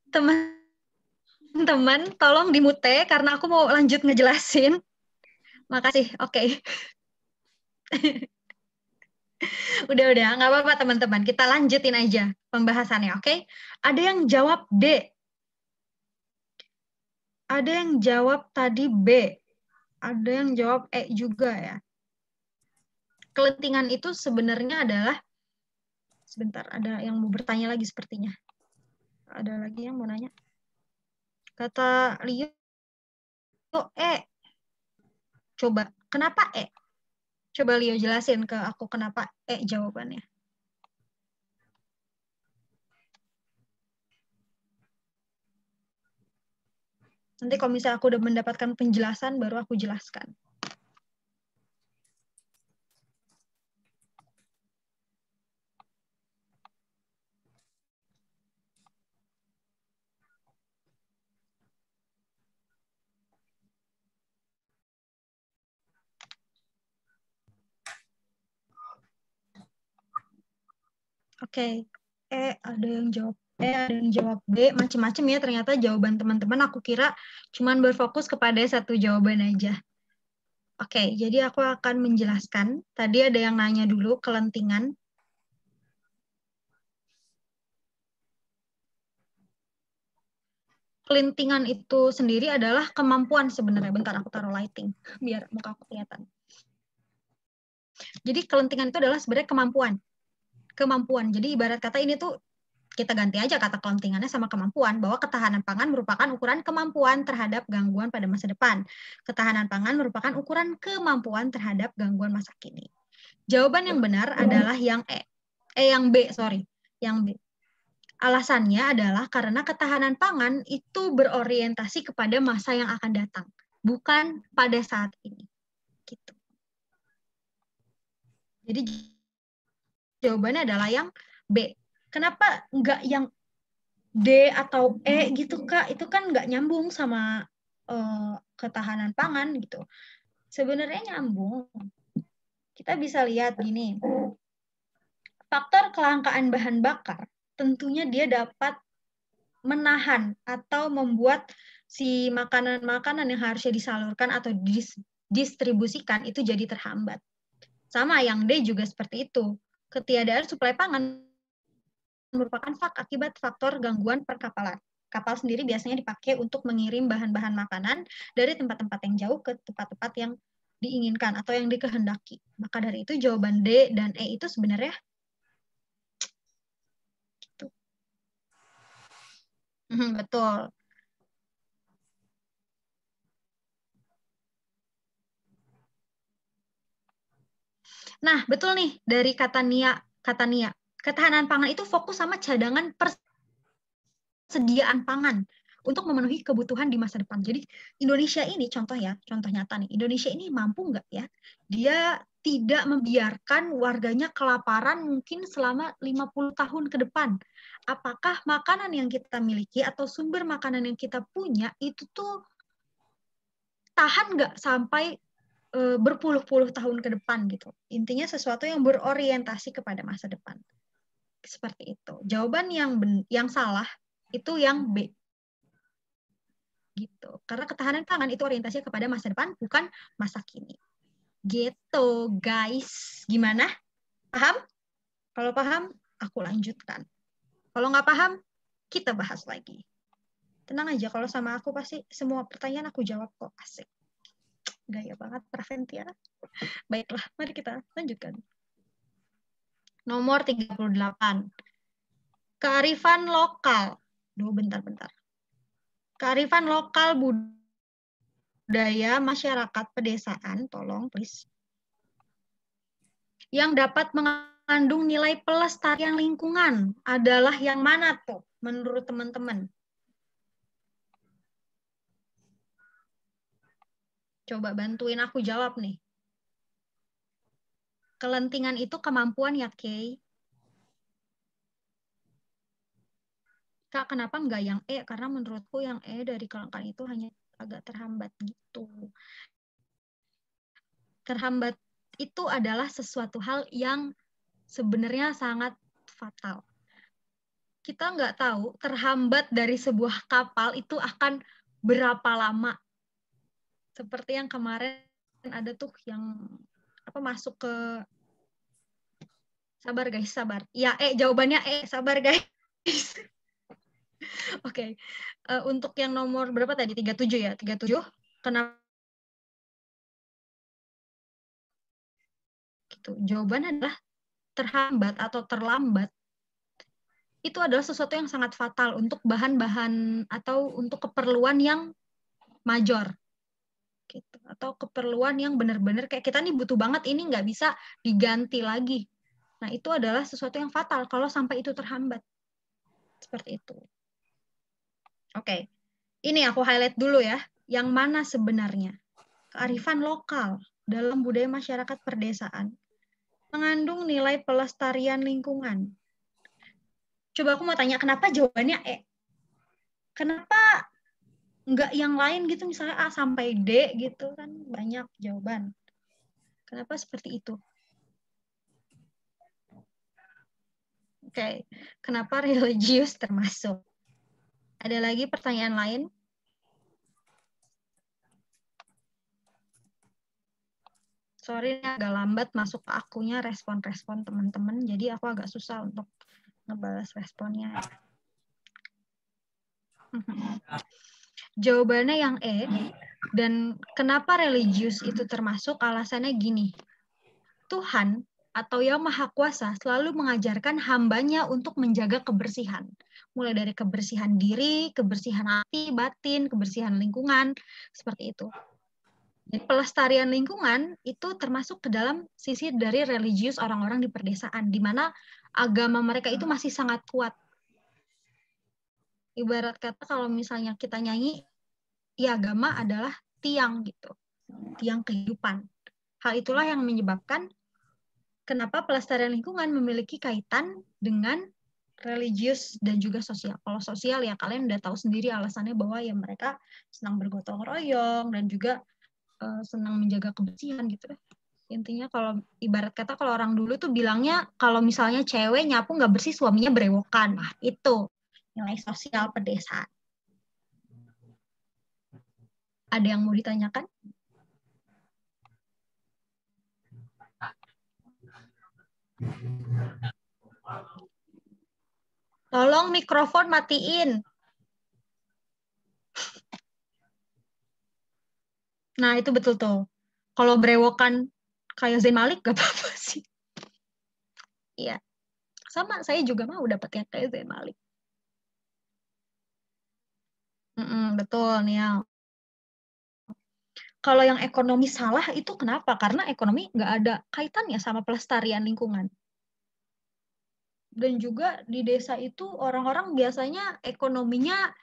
teman-teman tolong dimute karena aku mau lanjut ngejelasin. Makasih, oke. Udah, nggak apa-apa teman-teman. Kita lanjutin aja pembahasannya, oke? Ada yang jawab D. Ada yang jawab tadi B. Ada yang jawab E juga ya. Kelentingan itu sebenarnya adalah, sebentar, ada yang mau bertanya lagi sepertinya. Ada lagi yang mau nanya. Kata Leo, E. Coba, kenapa E? Coba Leo jelasin ke aku kenapa E jawabannya. Nanti kalau misalnya aku udah mendapatkan penjelasan, baru aku jelaskan. Oke. Ada yang jawab ada yang jawab B, macam-macam ya ternyata jawaban teman-teman. Aku kira cuman berfokus kepada satu jawaban aja. Oke, jadi aku akan menjelaskan. Tadi ada yang nanya dulu kelentingan. Kelentingan itu sendiri adalah kemampuan sebenarnya. Bentar, aku taruh lighting biar muka aku kelihatan. Jadi kelentingan itu adalah sebenarnya kemampuan. Kemampuan. Jadi ibarat kata ini tuh kita ganti aja kata kelentingannya sama kemampuan, bahwa ketahanan pangan merupakan ukuran kemampuan terhadap gangguan pada masa depan. Ketahanan pangan merupakan ukuran kemampuan terhadap gangguan masa kini. Jawaban yang benar adalah yang yang B, sorry. Yang B. Alasannya adalah karena ketahanan pangan itu berorientasi kepada masa yang akan datang, bukan pada saat ini. Gitu. Jadi jawabannya adalah yang B. Kenapa enggak yang D atau E gitu Kak? Itu kan nggak nyambung sama ketahanan pangan gitu. Sebenarnya nyambung. Kita bisa lihat gini. Faktor kelangkaan bahan bakar tentunya dia dapat menahan atau membuat si makanan-makanan yang harusnya disalurkan atau didistribusikan itu jadi terhambat. Sama yang D juga seperti itu. Ketiadaan suplai pangan merupakan akibat faktor gangguan perkapalan. Kapal sendiri biasanya dipakai untuk mengirim bahan-bahan makanan dari tempat-tempat yang jauh ke tempat-tempat yang diinginkan atau yang dikehendaki. Maka dari itu jawaban D dan E itu sebenarnya gitu. Betul. Nah, betul nih dari kata Nia. Ketahanan pangan itu fokus sama cadangan persediaan pangan untuk memenuhi kebutuhan di masa depan. Jadi Indonesia ini contoh nyata nih. Indonesia ini mampu nggak ya? Dia tidak membiarkan warganya kelaparan mungkin selama 50 tahun ke depan. Apakah makanan yang kita miliki atau sumber makanan yang kita punya itu tuh tahan nggak sampai berpuluh-puluh tahun ke depan gitu. Intinya sesuatu yang berorientasi kepada masa depan. Seperti itu. Jawaban yang salah itu yang B. Gitu. Karena ketahanan pangan itu orientasinya kepada masa depan, bukan masa kini. Gitu, guys. Gimana? Paham? Kalau paham, aku lanjutkan. Kalau nggak paham, kita bahas lagi. Tenang aja, kalau sama aku pasti semua pertanyaan aku jawab kok. Asik. Gaya banget, Praventia. Baiklah, mari kita lanjutkan. Nomor 38. Kearifan lokal. Bentar. Kearifan lokal budaya masyarakat pedesaan, tolong please. Yang dapat mengandung nilai pelestarian lingkungan adalah yang mana tuh menurut teman-teman? Coba bantuin aku jawab nih. Kelentingan itu kemampuan ya, Kay? Kak, kenapa enggak yang E? Karena menurutku yang E dari kelangkaan itu hanya agak terhambat gitu. Terhambat itu adalah sesuatu hal yang sebenarnya sangat fatal. Kita nggak tahu terhambat dari sebuah kapal itu akan berapa lama. Seperti yang kemarin ada tuh yang masuk ke, sabar guys, sabar. Ya, jawabannya sabar guys. Oke. Untuk yang nomor berapa tadi? 37 ya? 37. Kenapa? Gitu. Jawabannya adalah terhambat atau terlambat. Itu adalah sesuatu yang sangat fatal untuk bahan-bahan atau untuk keperluan yang major. Gitu. Atau keperluan yang benar-benar kayak kita nih butuh banget, ini nggak bisa diganti lagi. Nah, itu adalah sesuatu yang fatal kalau sampai itu terhambat. Seperti itu. Oke. Ini aku highlight dulu ya. Yang mana sebenarnya? Kearifan lokal dalam budaya masyarakat perdesaan mengandung nilai pelestarian lingkungan. Coba aku mau tanya, kenapa jawabannya Kenapa nggak yang lain gitu, misalnya A sampai D gitu kan, banyak jawaban. Kenapa seperti itu? Oke. Kenapa religius termasuk? Ada lagi pertanyaan lain? Sorry, agak lambat masuk ke akunya respon-respon teman-teman, jadi aku agak susah untuk ngebalas responnya. Jawabannya yang dan kenapa religius itu termasuk, alasannya gini. Tuhan atau Yang Maha Kuasa selalu mengajarkan hambanya untuk menjaga kebersihan. Mulai dari kebersihan diri, kebersihan hati, batin, kebersihan lingkungan, seperti itu. Jadi pelestarian lingkungan itu termasuk ke dalam sisi dari religius orang-orang di perdesaan, di mana agama mereka itu masih sangat kuat. Ibarat kata kalau misalnya kita nyanyi, ya agama adalah tiang gitu, tiang kehidupan. Hal itulah yang menyebabkan kenapa pelestarian lingkungan memiliki kaitan dengan religius dan juga sosial. Kalau sosial ya kalian udah tahu sendiri alasannya, bahwa ya mereka senang bergotong royong dan juga senang menjaga kebersihan gitu. Intinya kalau ibarat kata kalau orang dulu tuh bilangnya kalau misalnya cewek nyapu nggak bersih suaminya berewokan. Nah, itu nilai sosial pedesaan. Ada yang mau ditanyakan? Tolong mikrofon matiin. Nah, itu betul tuh. Kalau berewokan kayak Zayn Malik gak apa-apa sih. Iya. Sama, saya juga mau dapat yang kayak Zayn Malik. Betul, Nial. Kalau yang ekonomi salah itu kenapa? Karena ekonomi nggak ada kaitannya sama pelestarian lingkungan. Dan juga di desa itu orang-orang biasanya ekonominya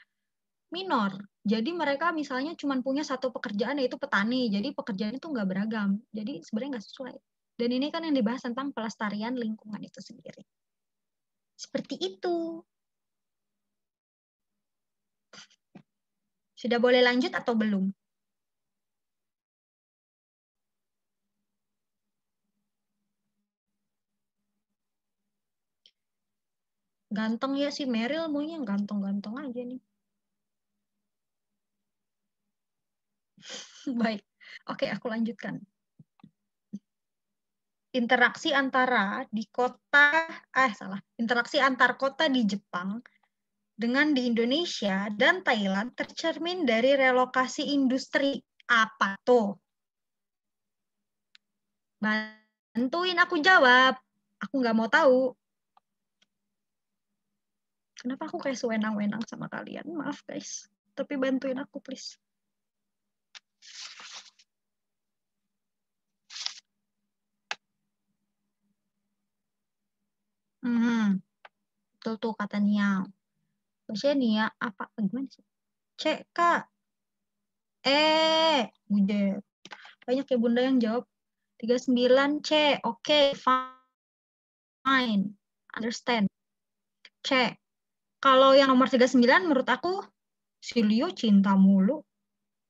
minor. Jadi mereka misalnya cuma punya satu pekerjaan, yaitu petani. Jadi pekerjaan itu nggak beragam. Jadi sebenarnya nggak sesuai. Dan ini kan yang dibahas tentang pelestarian lingkungan itu sendiri. Seperti itu. Sudah boleh lanjut atau belum? Ganteng ya si Meryl, maunya ganteng-ganteng aja nih. Baik. Oke, aku lanjutkan. Interaksi antar kota di Jepang dengan di Indonesia dan Thailand tercermin dari relokasi industri. Apa tuh? Bantuin aku jawab. Aku nggak mau tahu. Kenapa aku kayak sewenang-wenang sama kalian? Maaf guys. Tapi bantuin aku please. Betul tuh kata Nia. Maksudnya Nia apa? Gimana sih? Cek Kak. Bunda. Banyak ya Bunda yang jawab. 39 C. Oke, fine. Understand. C. Kalau yang nomor 39 menurut aku si Leo cinta mulu.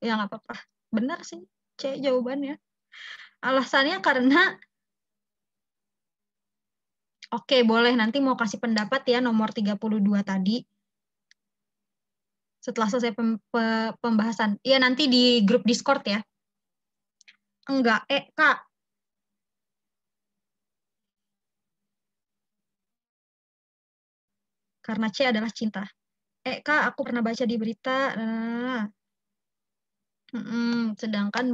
Ya nggak apa-apa. Benar sih. C jawabannya. Alasannya karena oke, boleh nanti mau kasih pendapat ya nomor 32 tadi. Setelah selesai pembahasan. Iya, nanti di grup Discord ya. Enggak, Kak. Karena C adalah cinta. Kak, aku pernah baca di berita. Sedangkan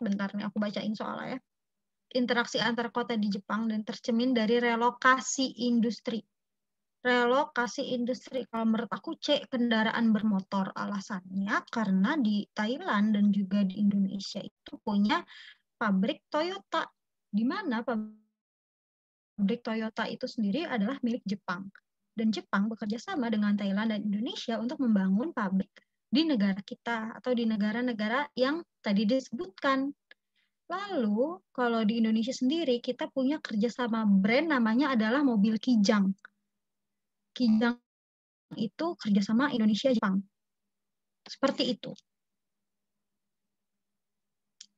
bentar nih, aku bacain soalnya ya. Interaksi antar kota di Jepang dan tercermin dari relokasi industri. Relokasi industri, kalau menurut aku C, kendaraan bermotor. Alasannya karena di Thailand dan juga di Indonesia itu punya pabrik Toyota. Di mana pabrik Toyota itu sendiri adalah milik Jepang. Dan Jepang bekerja sama dengan Thailand dan Indonesia untuk membangun pabrik di negara kita atau di negara-negara yang tadi disebutkan. Lalu, kalau di Indonesia sendiri, kita punya kerjasama brand namanya adalah mobil Kijang. Kijang itu kerjasama Indonesia-Jepang. Seperti itu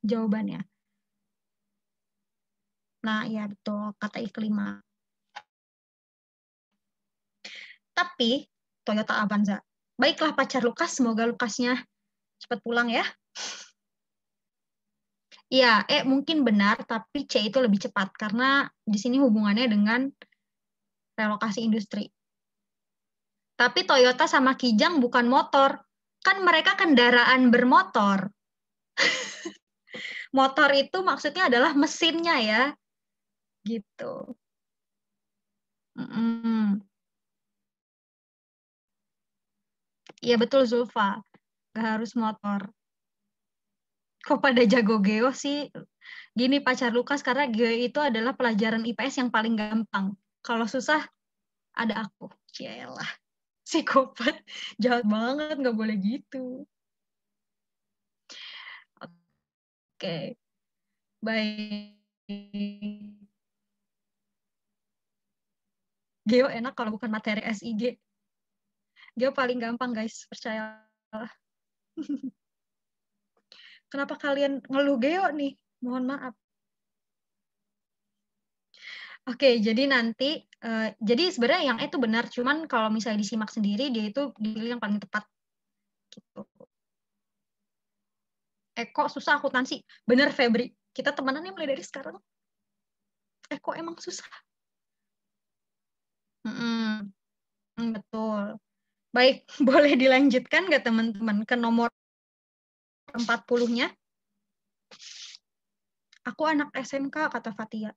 jawabannya. Nah, ya betul, kata kelima. Tapi, Toyota Avanza. Baiklah pacar Lukas, semoga Lukasnya cepat pulang ya. Ya, mungkin benar, tapi C itu lebih cepat karena di sini hubungannya dengan relokasi industri. Tapi Toyota sama Kijang bukan motor, kan mereka kendaraan bermotor. Motor itu maksudnya adalah mesinnya ya, gitu. Iya betul Zulfa, gak harus motor. Kok pada jago geo sih? Gini pacar Lukas, karena geo itu adalah pelajaran IPS yang paling gampang. Kalau susah, ada aku. Cialah, psikopat. Jahat banget, nggak boleh gitu. Oke, baik. Geo enak kalau bukan materi SIG. Geo paling gampang guys, percayalah. Kenapa kalian ngeluh Geo nih? Mohon maaf. Oke, jadi nanti, jadi sebenarnya yang itu benar, cuman kalau misalnya disimak sendiri, dia itu dipilih yang paling tepat. Gitu. Kok susah akuntansi? Bener Febri, kita temanannya mulai dari sekarang. Kok emang susah? Betul. Baik, boleh dilanjutkan nggak teman-teman ke nomor 40-nya? Aku anak SMK, kata Fatia.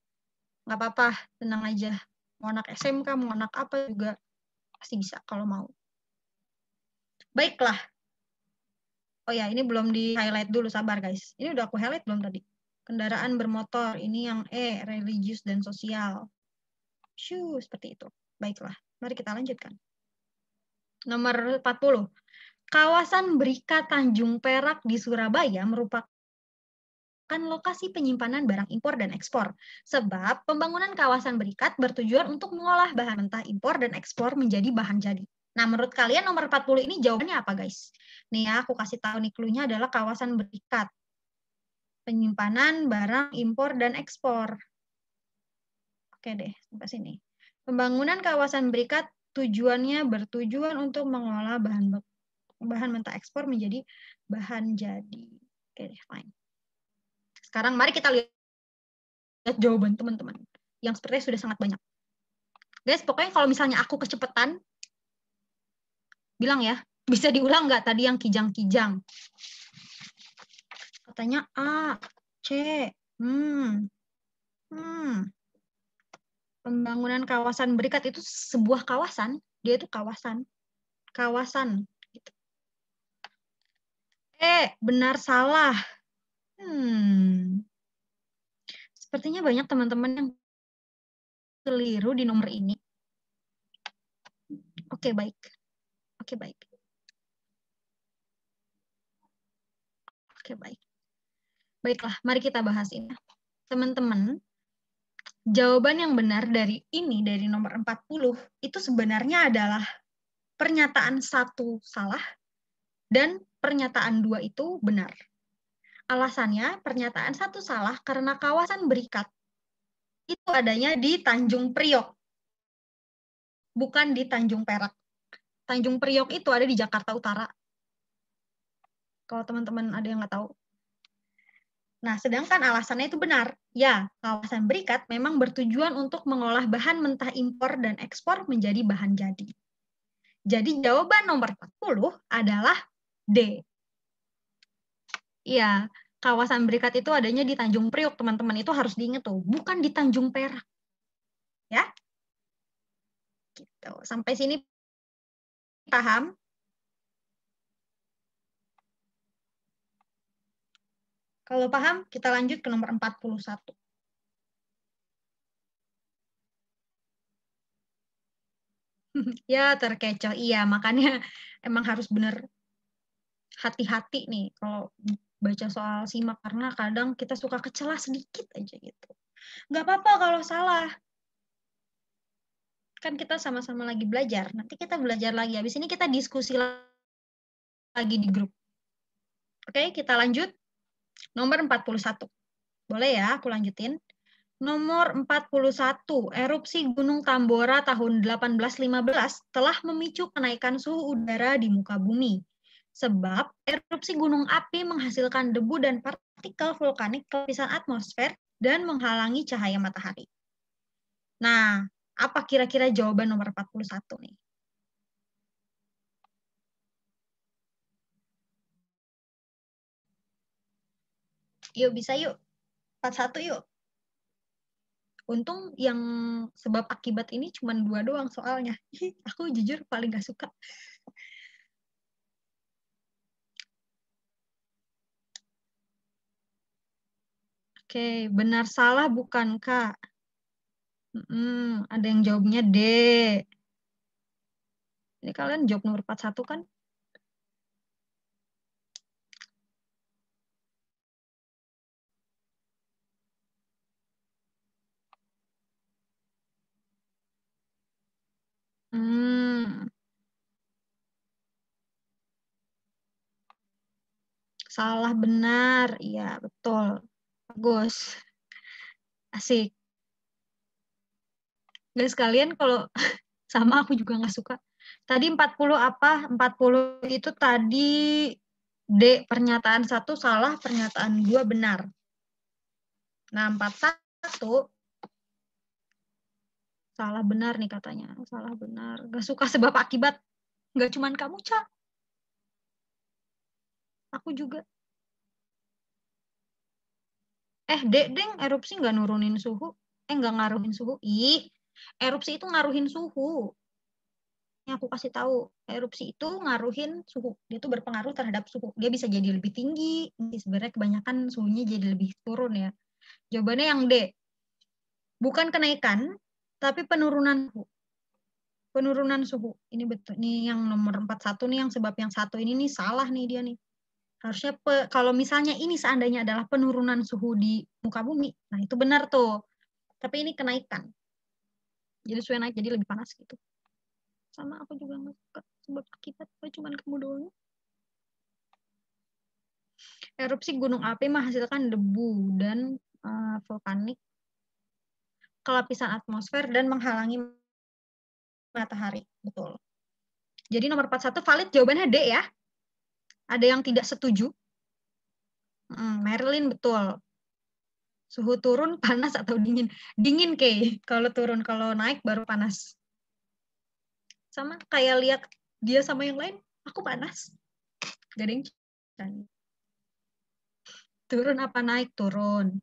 Nggak apa-apa, tenang aja. Mau anak SMK, mau anak apa juga, pasti bisa kalau mau. Baiklah. Oh ya, ini belum di-highlight dulu, sabar guys. Ini udah aku highlight belum tadi? Kendaraan bermotor, ini yang religius dan sosial. Seperti itu. Baiklah, mari kita lanjutkan. Nomor 40. Kawasan Brika Tanjung Perak di Surabaya merupakan lokasi penyimpanan barang impor dan ekspor. Sebab pembangunan kawasan berikat bertujuan untuk mengolah bahan mentah impor dan ekspor menjadi bahan jadi. Nah, menurut kalian nomor 40 ini jawabannya apa, guys? Nih ya, aku kasih tahu nih clue-nya adalah kawasan berikat. Penyimpanan barang impor dan ekspor. Oke deh, sampai sini. Pembangunan kawasan berikat tujuannya bertujuan untuk mengolah bahan mentah ekspor menjadi bahan jadi. Oke deh, fine. Sekarang mari kita lihat jawaban teman-teman yang sepertinya sudah sangat banyak. Guys, pokoknya kalau misalnya aku kecepatan, bilang ya, bisa diulang nggak tadi yang kijang-kijang? Katanya A, C, Pembangunan kawasan berikat itu sebuah kawasan, dia itu kawasan. Gitu. Benar salah. Sepertinya banyak teman-teman yang keliru di nomor ini. Oke, baik. Baiklah, mari kita bahas ini. Teman-teman, jawaban yang benar dari nomor 40, itu sebenarnya adalah pernyataan 1 salah dan pernyataan 2 itu benar. Alasannya, pernyataan 1 salah karena kawasan berikat itu adanya di Tanjung Priok, bukan di Tanjung Perak. Tanjung Priok itu ada di Jakarta Utara. Kalau teman-teman ada yang nggak tahu. Nah, sedangkan alasannya itu benar. Ya, kawasan berikat memang bertujuan untuk mengolah bahan mentah impor dan ekspor menjadi bahan jadi. Jadi jawaban nomor 40 adalah D. Iya, kawasan berikat itu adanya di Tanjung Priok, teman-teman. Itu harus diingat tuh, bukan di Tanjung Perak. Ya? Gitu. Sampai sini paham? Kalau paham, kita lanjut ke nomor 41. Ya, terkecoh. Iya, makanya emang harus benar hati-hati nih kalau baca soal simak, karena kadang kita suka kecela sedikit aja gitu. Nggak apa-apa kalau salah. Kan kita sama-sama lagi belajar. Nanti kita belajar lagi. Habis ini kita diskusi lagi di grup. Oke, kita lanjut. Nomor 41. Boleh ya, aku lanjutin. Nomor 41, erupsi Gunung Tambora tahun 1815 telah memicu kenaikan suhu udara di muka bumi. Sebab erupsi gunung api menghasilkan debu dan partikel vulkanik ke lapisan atmosfer dan menghalangi cahaya matahari. Nah, apa kira-kira jawaban nomor 41 nih? Yuk, bisa yuk. 41 yuk. Untung yang sebab akibat ini cuma 2 doang soalnya. Aku jujur paling gak suka. Oke, benar salah bukan, Kak? Ada yang jawabnya D. Ini kalian jawab nomor 41 kan? Salah benar. Iya, betul. Bagus. Asik. Guys, kalian kalau sama aku juga nggak suka. Tadi 40 apa? 40 itu tadi D, pernyataan 1 salah, pernyataan 2 benar. Nah, 41 salah benar nih katanya. Salah benar. Nggak suka sebab akibat. Nggak cuman kamu, Ca. Aku juga. Deng, erupsi nggak nurunin suhu. Nggak ngaruhin suhu. Ih, erupsi itu ngaruhin suhu. Yang aku kasih tahu, erupsi itu ngaruhin suhu. Dia tuh berpengaruh terhadap suhu. Dia bisa jadi lebih tinggi. Sebenarnya kebanyakan suhunya jadi lebih turun ya. Jawabannya yang D. Bukan kenaikan, tapi penurunan suhu. Penurunan suhu. Ini betul. Ini yang nomor 41 nih, yang sebab yang 1 ini nih salah nih dia nih. Harusnya kalau misalnya ini seandainya adalah penurunan suhu di muka bumi, nah itu benar tuh. Tapi ini kenaikan. Jadi suhu naik jadi lebih panas gitu. Sama aku juga nggak suka sebab akibat, cuma kamu doang. Erupsi gunung api menghasilkan debu dan vulkanik ke lapisan atmosfer dan menghalangi matahari. Betul. Jadi nomor 41 valid, jawabannya D ya. Ada yang tidak setuju? Marilyn betul. Suhu turun panas atau dingin? Dingin, Kay. Kalau turun, kalau naik baru panas. Sama kayak lihat dia sama yang lain, aku panas. Gak ada yang turun apa naik? Turun.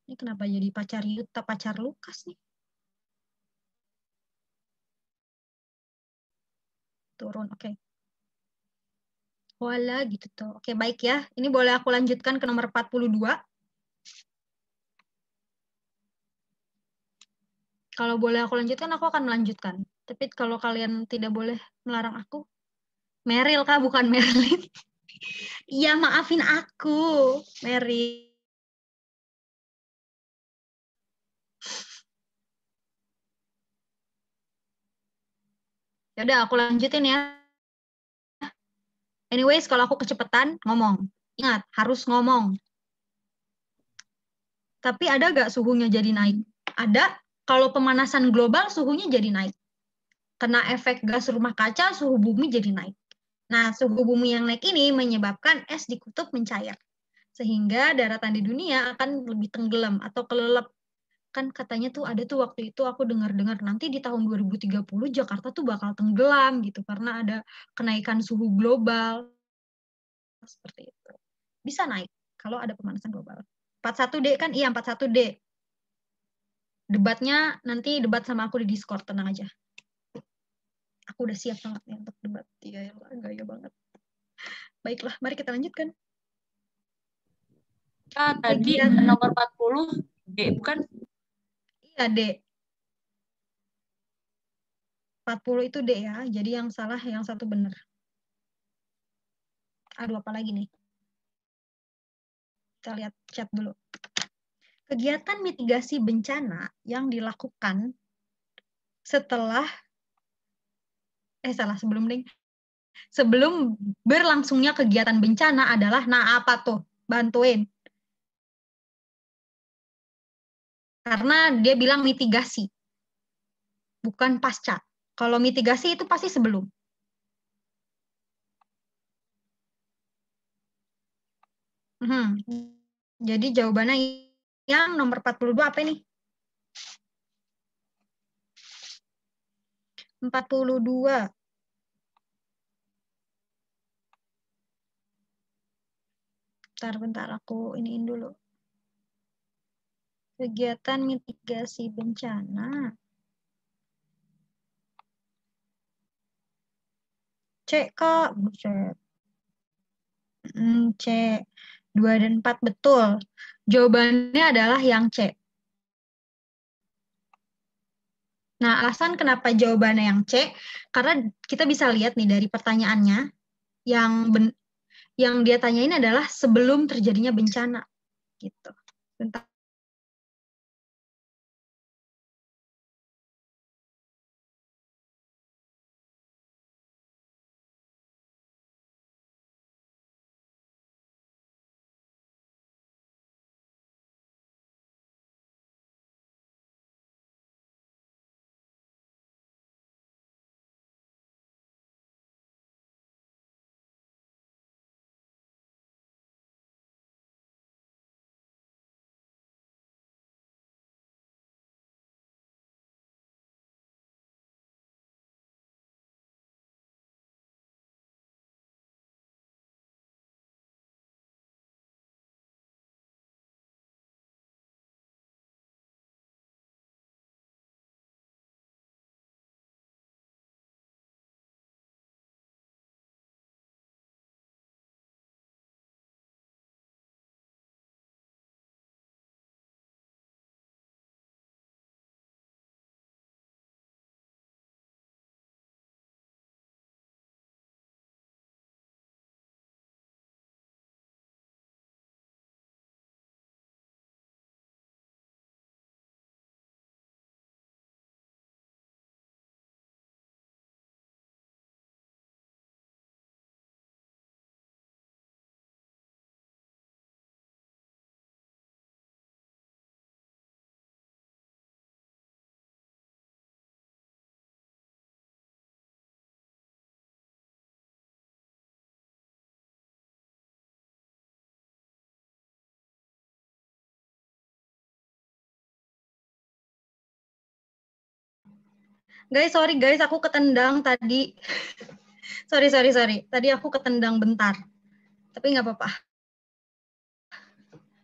Ini kenapa jadi pacar Yuta, pacar Lukas nih? Turun, oke. Wala gitu tuh. Oke, baik ya. Ini boleh aku lanjutkan ke nomor 42. Kalau boleh aku lanjutkan, aku akan melanjutkan. Tapi kalau kalian tidak boleh melarang aku, Meryl kah, bukan Merlin. Iya, maafin aku, Meryl. Yaudah, aku lanjutin ya. Anyways, kalau aku kecepatan, ngomong. Ingat, harus ngomong. Tapi ada nggak suhunya jadi naik? Ada. Kalau pemanasan global, suhunya jadi naik. Kena efek gas rumah kaca, suhu bumi jadi naik. Nah, suhu bumi yang naik ini menyebabkan es di kutub mencair. Sehingga daratan di dunia akan lebih tenggelam atau kelelep. Kan katanya tuh ada tuh waktu itu aku dengar-dengar nanti di tahun 2030 Jakarta tuh bakal tenggelam gitu karena ada kenaikan suhu global. Seperti itu. Bisa naik kalau ada pemanasan global. 41D kan? Iya, 41D. Debatnya nanti debat sama aku di Discord, tenang aja. Aku udah siap banget nih untuk debat. Iya, gaya banget. Baiklah, mari kita lanjutkan. Tadi nomor 40 D, bukan? Iya, D. 40 itu D ya, jadi yang salah yang satu benar. Aduh, apa lagi nih? Kita lihat chat dulu. Kegiatan mitigasi bencana yang dilakukan setelah sebelum berlangsungnya kegiatan bencana adalah, nah apa tuh? Bantuin. Karena dia bilang mitigasi, bukan pasca. Kalau mitigasi itu pasti sebelum. Jadi jawabannya yang nomor 42 apa ini? 42. Bentar, aku iniin dulu. Kegiatan mitigasi bencana. C, Kak. Buset. C. 2 dan 4 betul. Jawabannya adalah yang C. Nah, alasan kenapa jawabannya yang C, karena kita bisa lihat nih dari pertanyaannya, yang dia tanyain adalah sebelum terjadinya bencana. Gitu. Bentar. Guys, sorry guys, aku ketendang tadi. sorry. Tadi aku ketendang bentar. Tapi nggak apa-apa.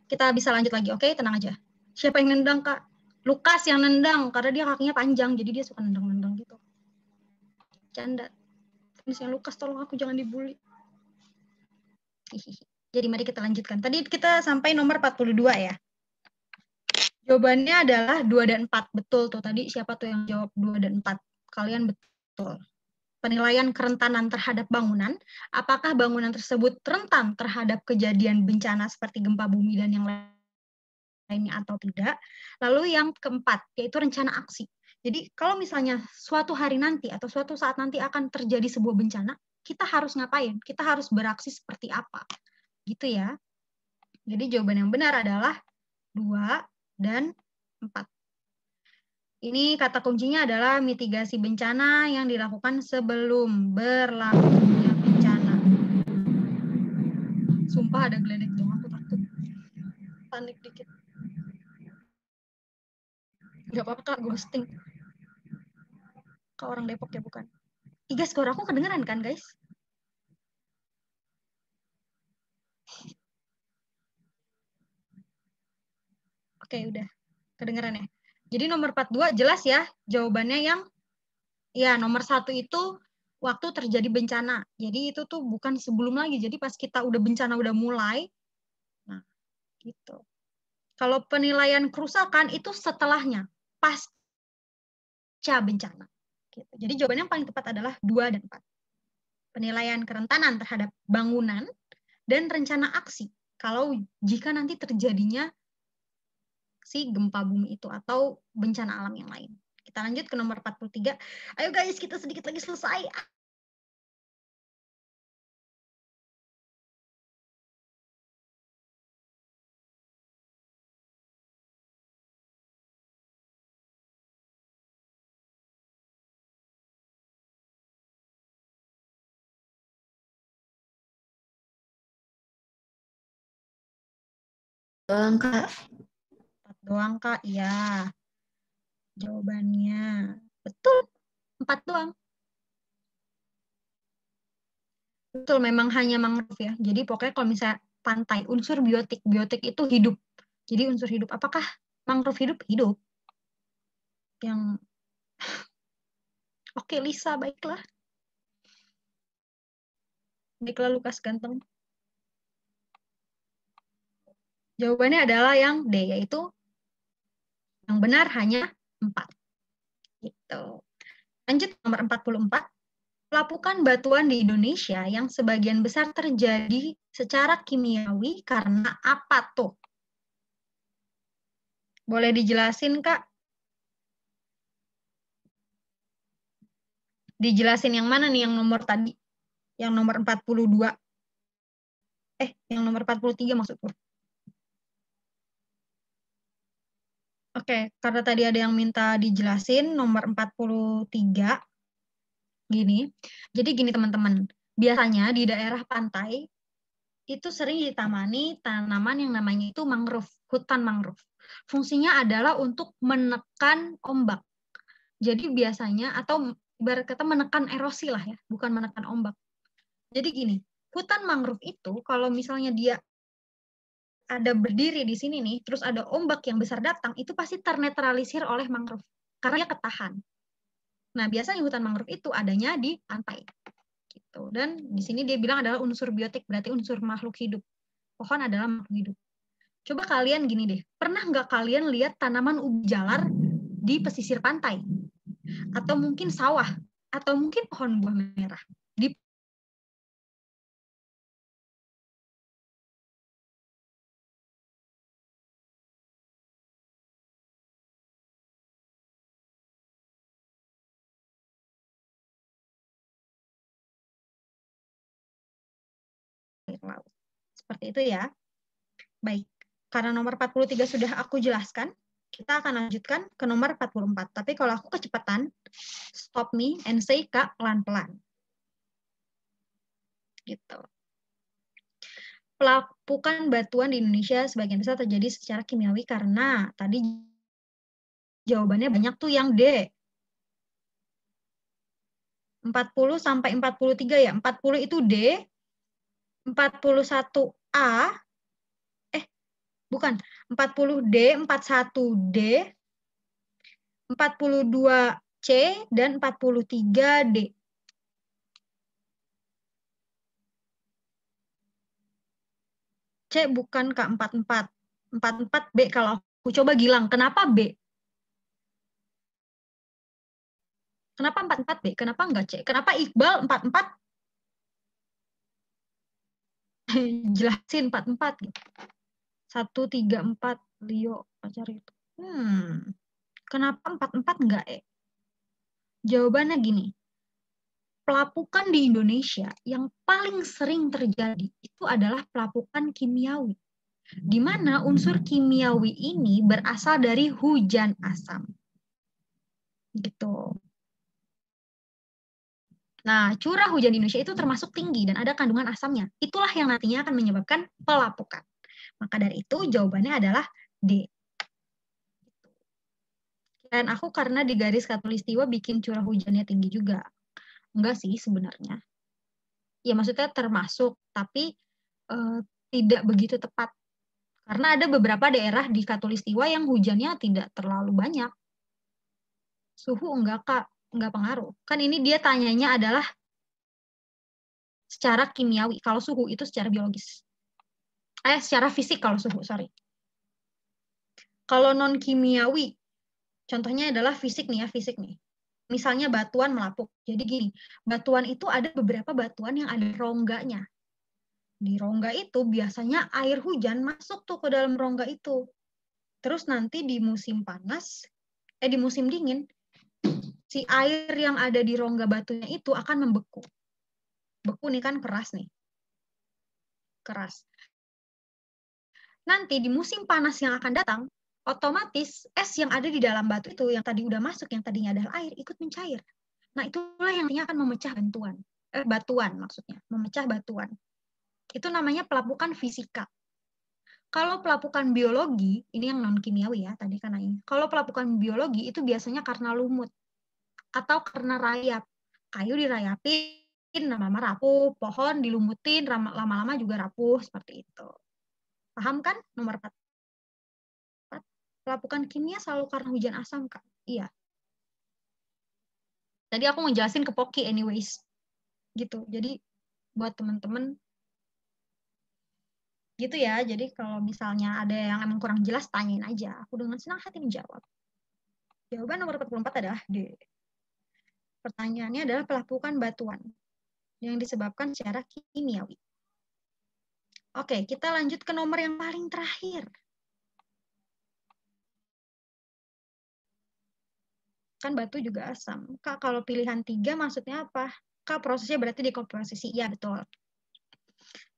Kita bisa lanjut lagi, oke? Tenang aja. Siapa yang nendang, Kak? Lukas yang nendang, karena dia kakinya panjang, jadi dia suka nendang-nendang gitu. Canda. Misalnya Lukas, tolong aku jangan dibully. Jadi mari kita lanjutkan. Tadi kita sampai nomor 42 ya. Jawabannya adalah 2 dan 4. Betul tuh. Tadi siapa tuh yang jawab 2 dan 4? Kalian betul. Penilaian kerentanan terhadap bangunan, apakah bangunan tersebut rentan terhadap kejadian bencana seperti gempa bumi dan yang lainnya atau tidak. Lalu yang keempat, yaitu rencana aksi. Jadi kalau misalnya suatu hari nanti atau suatu saat nanti akan terjadi sebuah bencana, kita harus ngapain? Kita harus beraksi seperti apa? Gitu ya. Jadi jawaban yang benar adalah 2 dan 4. Ini kata kuncinya adalah mitigasi bencana yang dilakukan sebelum berlangsungnya bencana. Sumpah ada geledek dong, aku takut. Panik dikit. Gak apa-apa Kak, ghosting. Kak orang Depok ya bukan? Guys, suara aku kedengeran kan guys? Oke, udah. Kedengeran ya? Jadi nomor 42 jelas ya, jawabannya yang ya nomor 1 itu waktu terjadi bencana. Jadi itu tuh bukan sebelum lagi. Jadi pas kita udah bencana udah mulai, nah gitu. Kalau penilaian kerusakan itu setelahnya, pasca bencana. Gitu. Jadi jawabannya yang paling tepat adalah 2 dan 4. Penilaian kerentanan terhadap bangunan dan rencana aksi. Kalau jika nanti terjadinya si gempa bumi itu atau bencana alam yang lain. Kita lanjut ke nomor 43. Ayo guys, kita sedikit lagi selesai. Doang, Kak. 4 doang, Kak. Iya. Jawabannya betul. 4 doang. Betul, memang hanya mangrove ya. Jadi pokoknya kalau misalnya pantai, unsur biotik. Biotik itu hidup. Jadi unsur hidup. Apakah mangrove hidup? Hidup. Yang Oke, Lisa, baiklah. Baiklah, Lukas ganteng. Jawabannya adalah yang D, yaitu yang benar hanya 4. Gitu. Lanjut nomor 44. Pelapukan batuan di Indonesia yang sebagian besar terjadi secara kimiawi karena apa tuh? Boleh dijelasin, Kak? Dijelasin yang mana nih yang nomor tadi? Yang nomor 42. Yang nomor 43 maksudku. Oke, karena tadi ada yang minta dijelasin nomor 43. Gini. Jadi gini teman-teman. Biasanya di daerah pantai itu sering ditamani tanaman yang namanya itu mangrove, hutan mangrove. Fungsinya adalah untuk menekan ombak. Jadi biasanya, atau ibarat kata menekan erosi lah ya, bukan menekan ombak. Jadi gini, hutan mangrove itu kalau misalnya dia ada berdiri di sini nih, terus ada ombak yang besar datang, itu pasti ternetralisir oleh mangrove. Karena dia ketahan. Nah, biasanya hutan mangrove itu adanya di pantai. Gitu. Dan di sini dia bilang adalah unsur biotik, berarti unsur makhluk hidup. Pohon adalah makhluk hidup. Coba kalian gini deh, pernah nggak kalian lihat tanaman ubi jalar di pesisir pantai? Atau mungkin sawah? Atau mungkin pohon buah merah? Di laut. Seperti itu ya. Baik, karena nomor 43 sudah aku jelaskan, kita akan lanjutkan ke nomor 44. Tapi kalau aku kecepatan, stop me and say Kak pelan-pelan. Gitu. Pelapukan batuan di Indonesia sebagian besar terjadi secara kimiawi karena tadi jawabannya banyak tuh yang D. 40 sampai 43 ya. 40 itu D, 41A, bukan, 40D, 41D, 42C, dan 43D. C bukan Kak, 44. 44B kalau aku coba Gilang. Kenapa B? Kenapa 44B? Kenapa enggak C? Kenapa Iqbal 44? Jelasin 44 gitu. 1, 3, 4 Leo pacar itu. Kenapa 44 enggak E? Jawabannya gini. Pelapukan di Indonesia yang paling sering terjadi itu adalah pelapukan kimiawi. Di mana unsur kimiawi ini berasal dari hujan asam. Gitu. Nah, curah hujan di Indonesia itu termasuk tinggi dan ada kandungan asamnya. Itulah yang nantinya akan menyebabkan pelapukan. Maka dari itu jawabannya adalah D. Dan aku karena di garis khatulistiwa bikin curah hujannya tinggi juga. Enggak sih sebenarnya. Ya maksudnya termasuk, tapi tidak begitu tepat. Karena ada beberapa daerah di khatulistiwa yang hujannya tidak terlalu banyak. Suhu enggak, Kak. Enggak pengaruh. Kan ini dia tanyanya adalah secara kimiawi. Kalau suhu itu secara biologis. Secara fisik kalau suhu, sorry. Kalau non kimiawi, contohnya adalah fisik nih ya, fisik nih. Misalnya batuan melapuk. Jadi gini, batuan itu ada beberapa batuan yang ada rongganya. Di rongga itu biasanya air hujan masuk tuh ke dalam rongga itu. Terus nanti di musim panas, di musim dingin, si air yang ada di rongga batunya itu akan membeku. Beku nih kan keras nih. Keras. Nanti di musim panas yang akan datang, otomatis es yang ada di dalam batu itu, yang tadi udah masuk, yang tadinya adalah air, ikut mencair. Nah, itulah yang nantinya akan memecah batuan maksudnya, memecah batuan. Itu namanya pelapukan fisika. Kalau pelapukan biologi, ini yang non-kimiawi ya, tadi kan nanya. Kalau pelapukan biologi itu biasanya karena lumut atau karena rayap. Kayu dirayapin, lama-lama rapuh, pohon dilumutin, lama-lama juga rapuh, seperti itu. Paham kan? Nomor 4. Pelapukan kimia selalu karena hujan asam, Kak. Iya. Tadi aku ngejelasin ke Poki anyways. Gitu. Jadi buat teman-teman gitu ya. Jadi kalau misalnya ada yang emang kurang jelas, tanyain aja. Aku dengan senang hati menjawab. Jawaban nomor 44 adalah D. Pertanyaannya adalah pelapukan batuan yang disebabkan secara kimiawi. Oke, kita lanjut ke nomor yang paling terakhir. Kan batu juga asam. Kak, kalau pilihan 3 maksudnya apa? Kak, prosesnya berarti dekomposisi. Iya, betul.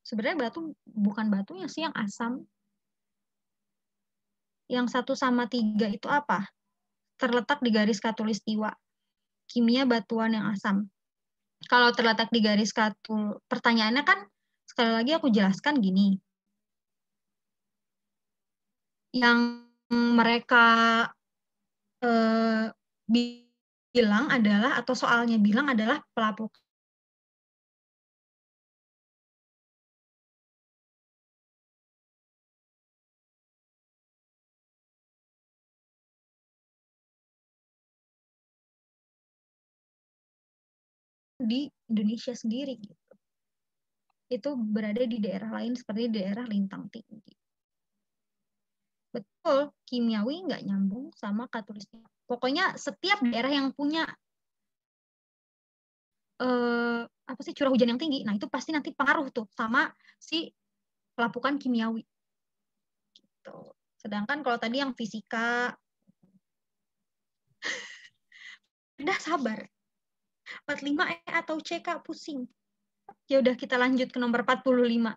Sebenarnya batu bukan batunya sih yang asam. Yang 1 sama 3 itu apa? Terletak di garis khatulistiwa. Kimia batuan yang asam. Kalau terletak di garis pertanyaannya kan sekali lagi aku jelaskan gini. Yang mereka bilang adalah, atau soalnya bilang adalah pelapukan di Indonesia sendiri gitu. Itu berada di daerah lain seperti daerah lintang tinggi. Betul, kimiawi nggak nyambung sama khatulistiwa. Pokoknya setiap daerah yang punya curah hujan yang tinggi, nah itu pasti nanti pengaruh tuh sama si pelapukan kimiawi. Gitu. Sedangkan kalau tadi yang fisika, udah sabar. 45 atau C, Kak, pusing. Ya udah kita lanjut ke nomor 45.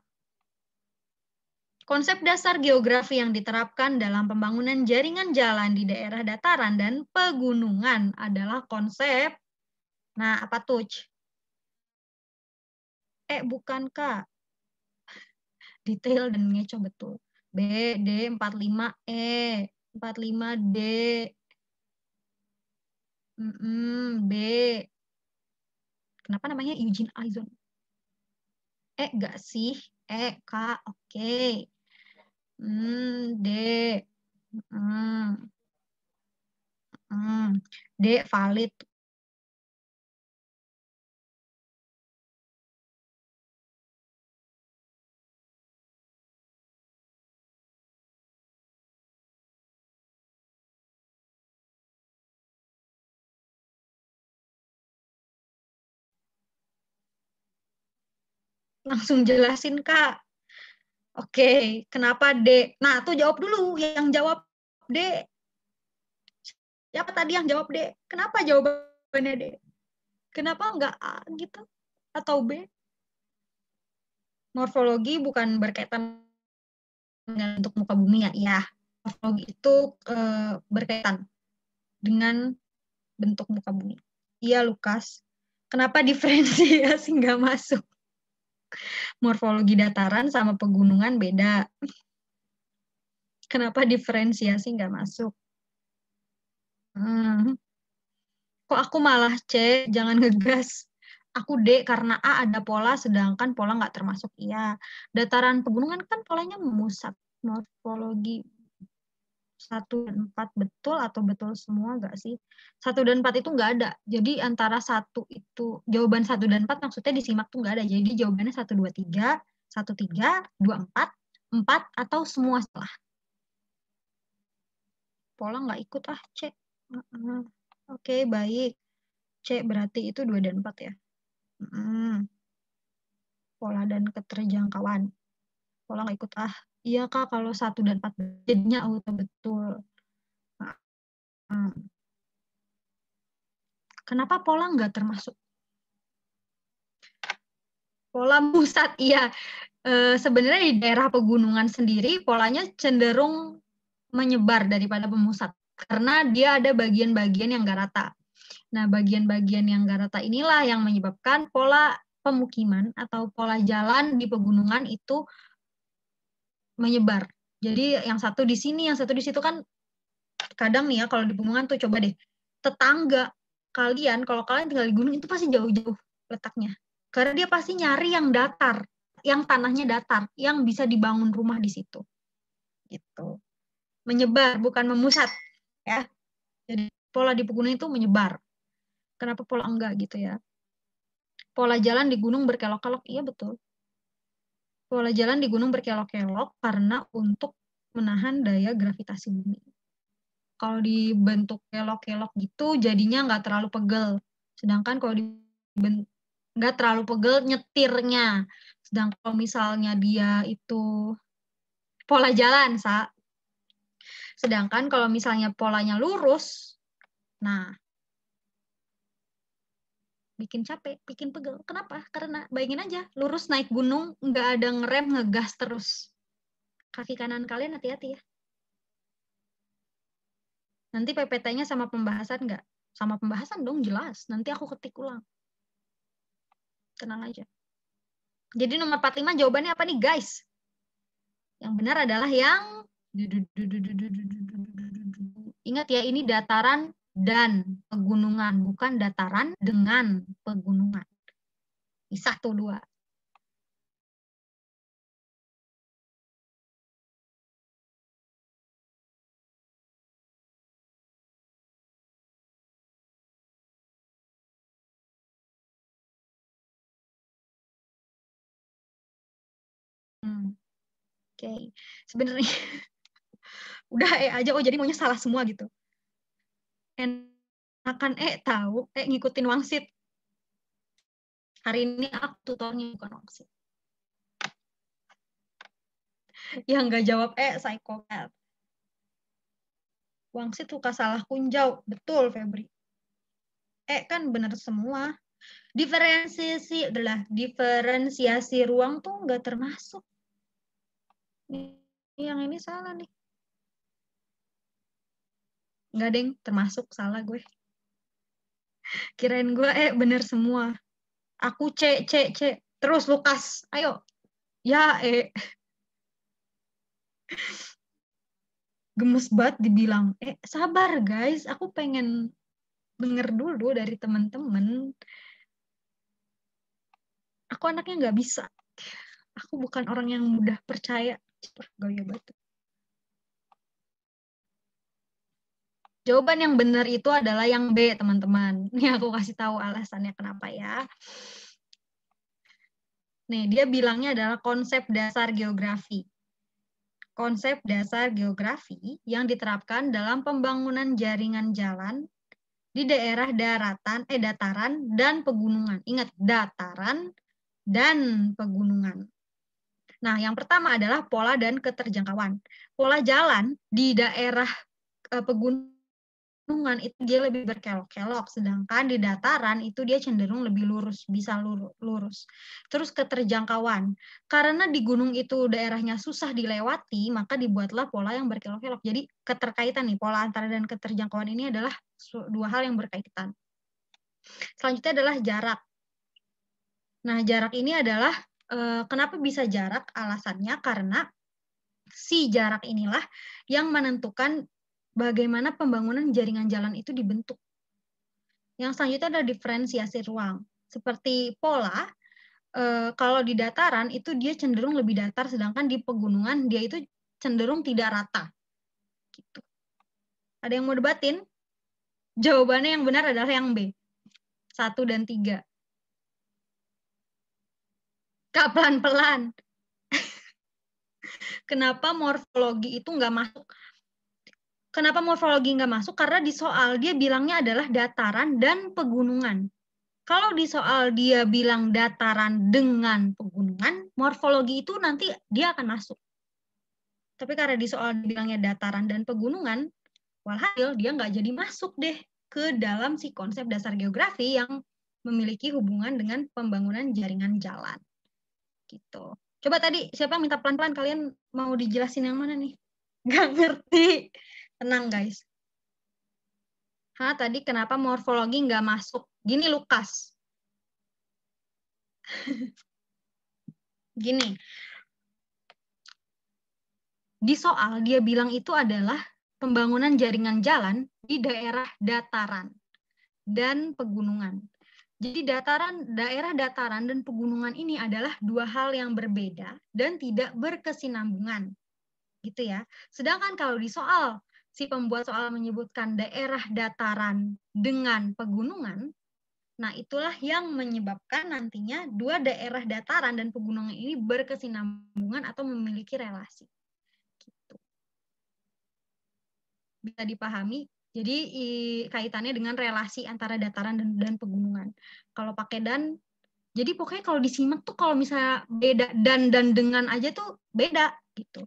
Konsep dasar geografi yang diterapkan dalam pembangunan jaringan jalan di daerah dataran dan pegunungan adalah konsep, nah apa tuh? Bukan, Kak. Detail dan ngeco betul. B, D, 45E, 45D. B. Kenapa namanya Eugene Aizon? Enggak sih. K, oke. D. D, valid. Langsung jelasin, Kak. Oke, kenapa D? Nah, tuh jawab dulu. Yang jawab D. Siapa tadi yang jawab D? Kenapa jawabannya D? Kenapa enggak A gitu? Atau B? Morfologi bukan berkaitan dengan bentuk muka bumi ya. Iya, morfologi itu berkaitan dengan bentuk muka bumi. Iya, Lukas. Kenapa diferensiasi nggak masuk? Morfologi dataran sama pegunungan beda. Kenapa diferensiasi nggak masuk? Kok aku malah C, jangan ngegas. Aku D karena A ada pola, sedangkan pola nggak termasuk. Iya. Dataran pegunungan kan polanya memusat. Morfologi 1 dan 4 betul atau betul semua nggak sih? 1 dan 4 itu nggak ada. Jadi antara 1 itu, jawaban 1 dan 4 maksudnya disimak tuh nggak ada. Jadi jawabannya 1, 2, 3, 1, 3, 2, 4, 4 atau semua salah. Pola nggak ikut C. Oke, baik. C berarti itu 2 dan 4 ya. Pola dan keterjangkauan. Pola nggak ikut Iya Kak, kalau 1 dan 4 jadinya auto betul. Kenapa pola nggak termasuk? Pola pusat, iya. Sebenarnya di daerah pegunungan sendiri polanya cenderung menyebar daripada pemusat. Karena dia ada bagian-bagian yang nggak rata. Nah, bagian-bagian yang nggak rata inilah yang menyebabkan pola pemukiman atau pola jalan di pegunungan itu menyebar. Jadi yang satu di sini, yang satu di situ kan kadang nih ya kalau di pegunungan tuh coba deh, tetangga kalian, kalau kalian tinggal di gunung itu pasti jauh-jauh letaknya. Karena dia pasti nyari yang datar, yang tanahnya datar, yang bisa dibangun rumah di situ. Gitu. Menyebar, bukan memusat. Ya. Jadi pola di pegunungan itu menyebar. Kenapa pola enggak gitu ya? Pola jalan di gunung berkelok-kelok, iya betul. Pola jalan di gunung berkelok-kelok karena untuk menahan daya gravitasi bumi. Kalau dibentuk kelok-kelok gitu, jadinya nggak terlalu pegel. Sedangkan kalau nggak terlalu pegel nyetirnya. Sedangkan kalau misalnya dia itu pola jalan, sedangkan kalau misalnya polanya lurus, nah, bikin capek, bikin pegel. Kenapa? Karena bayangin aja, lurus naik gunung, nggak ada ngerem, ngegas terus. Kaki kanan kalian hati-hati ya. Nanti PPT-nya sama pembahasan nggak? Sama pembahasan dong, jelas. Nanti aku ketik ulang. Tenang aja. Jadi nomor 45 jawabannya apa nih, guys? Yang benar adalah yang... Ingat ya, ini dataran dan pegunungan, bukan dataran dengan pegunungan. Bisa tuh 2. Oke. Sebenarnya udah aja, jadi maunya salah semua gitu. Enakan tahu, ngikutin wangsit. Hari ini aku tutornya bukan wangsit. Yang nggak jawab psikopat. Wangsit suka salah kunjau. Betul, Febri. Kan benar semua. Diferensiasi ruang tuh nggak termasuk. Yang ini salah nih. Nggak, deng, termasuk, salah gue. Kirain gue bener semua. Aku C. Terus Lukas, ayo. Ya, gemes banget dibilang. Sabar guys, aku pengen denger dulu dari teman-teman. Aku anaknya nggak bisa. Aku bukan orang yang mudah percaya. Gaya batu. Jawaban yang benar itu adalah yang B, teman-teman. Ini aku kasih tahu alasannya kenapa ya. Nih, dia bilangnya adalah konsep dasar geografi. Konsep dasar geografi yang diterapkan dalam pembangunan jaringan jalan di daerah dataran dan pegunungan. Ingat, dataran dan pegunungan. Nah, yang pertama adalah pola dan keterjangkauan. Pola jalan di daerah pegunungan itu dia lebih berkelok-kelok, sedangkan di dataran itu dia cenderung lebih lurus, bisa lurus. Terus keterjangkauan. Karena di gunung itu daerahnya susah dilewati, maka dibuatlah pola yang berkelok-kelok. Jadi keterkaitan nih, pola antara dan keterjangkauan ini adalah 2 hal yang berkaitan. Selanjutnya adalah jarak. Nah, jarak ini adalah kenapa bisa jarak? Alasannya karena si jarak inilah yang menentukan bagaimana pembangunan jaringan jalan itu dibentuk. Yang selanjutnya adalah diferensiasi ruang. Seperti pola, kalau di dataran itu dia cenderung lebih datar, sedangkan di pegunungan dia itu cenderung tidak rata. Gitu. Ada yang mau debatin? Jawabannya yang benar adalah yang B. 1 dan 3. Kak, pelan-pelan. Kenapa morfologi itu nggak masuk? Kenapa morfologi nggak masuk? Karena di soal dia bilangnya adalah dataran dan pegunungan. Kalau di soal dia bilang dataran dengan pegunungan, morfologi itu nanti dia akan masuk. Tapi karena di soal bilangnya dataran dan pegunungan, walhasil dia nggak jadi masuk deh ke dalam si konsep dasar geografi yang memiliki hubungan dengan pembangunan jaringan jalan. Gitu. Coba tadi siapa yang minta pelan-pelan, kalian mau dijelasin yang mana nih? Nggak ngerti. Tenang guys. Tadi kenapa morfologi nggak masuk? Gini Lukas. Gini. Di soal dia bilang itu adalah pembangunan jaringan jalan di daerah dataran dan pegunungan. Jadi daerah dataran dan pegunungan ini adalah dua hal yang berbeda dan tidak berkesinambungan. Gitu ya. Sedangkan kalau di soal si pembuat soal menyebutkan daerah dataran dengan pegunungan, nah itulah yang menyebabkan nantinya dua daerah dataran dan pegunungan ini berkesinambungan atau memiliki relasi. Gitu. Bisa dipahami? Jadi kaitannya dengan relasi antara dataran dan pegunungan. Kalau pakai dan, jadi pokoknya kalau disimak tuh kalau misalnya beda dan dengan aja tuh beda gitu.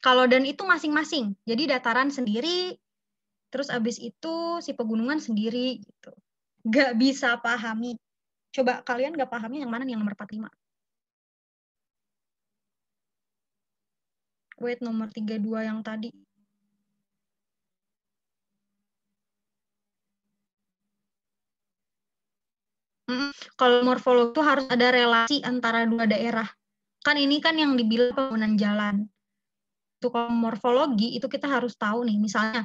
Kalau dan itu masing-masing. Jadi dataran sendiri, terus abis itu si pegunungan sendiri gitu. Gak bisa pahami. Coba kalian gak pahami yang mana nih, yang nomor 45? Wait, nomor 32 yang tadi. Kalau morfologi itu harus ada relasi antara dua daerah. Kan ini kan yang dibilang pembangunan jalan. Itu kalau morfologi itu kita harus tahu nih, misalnya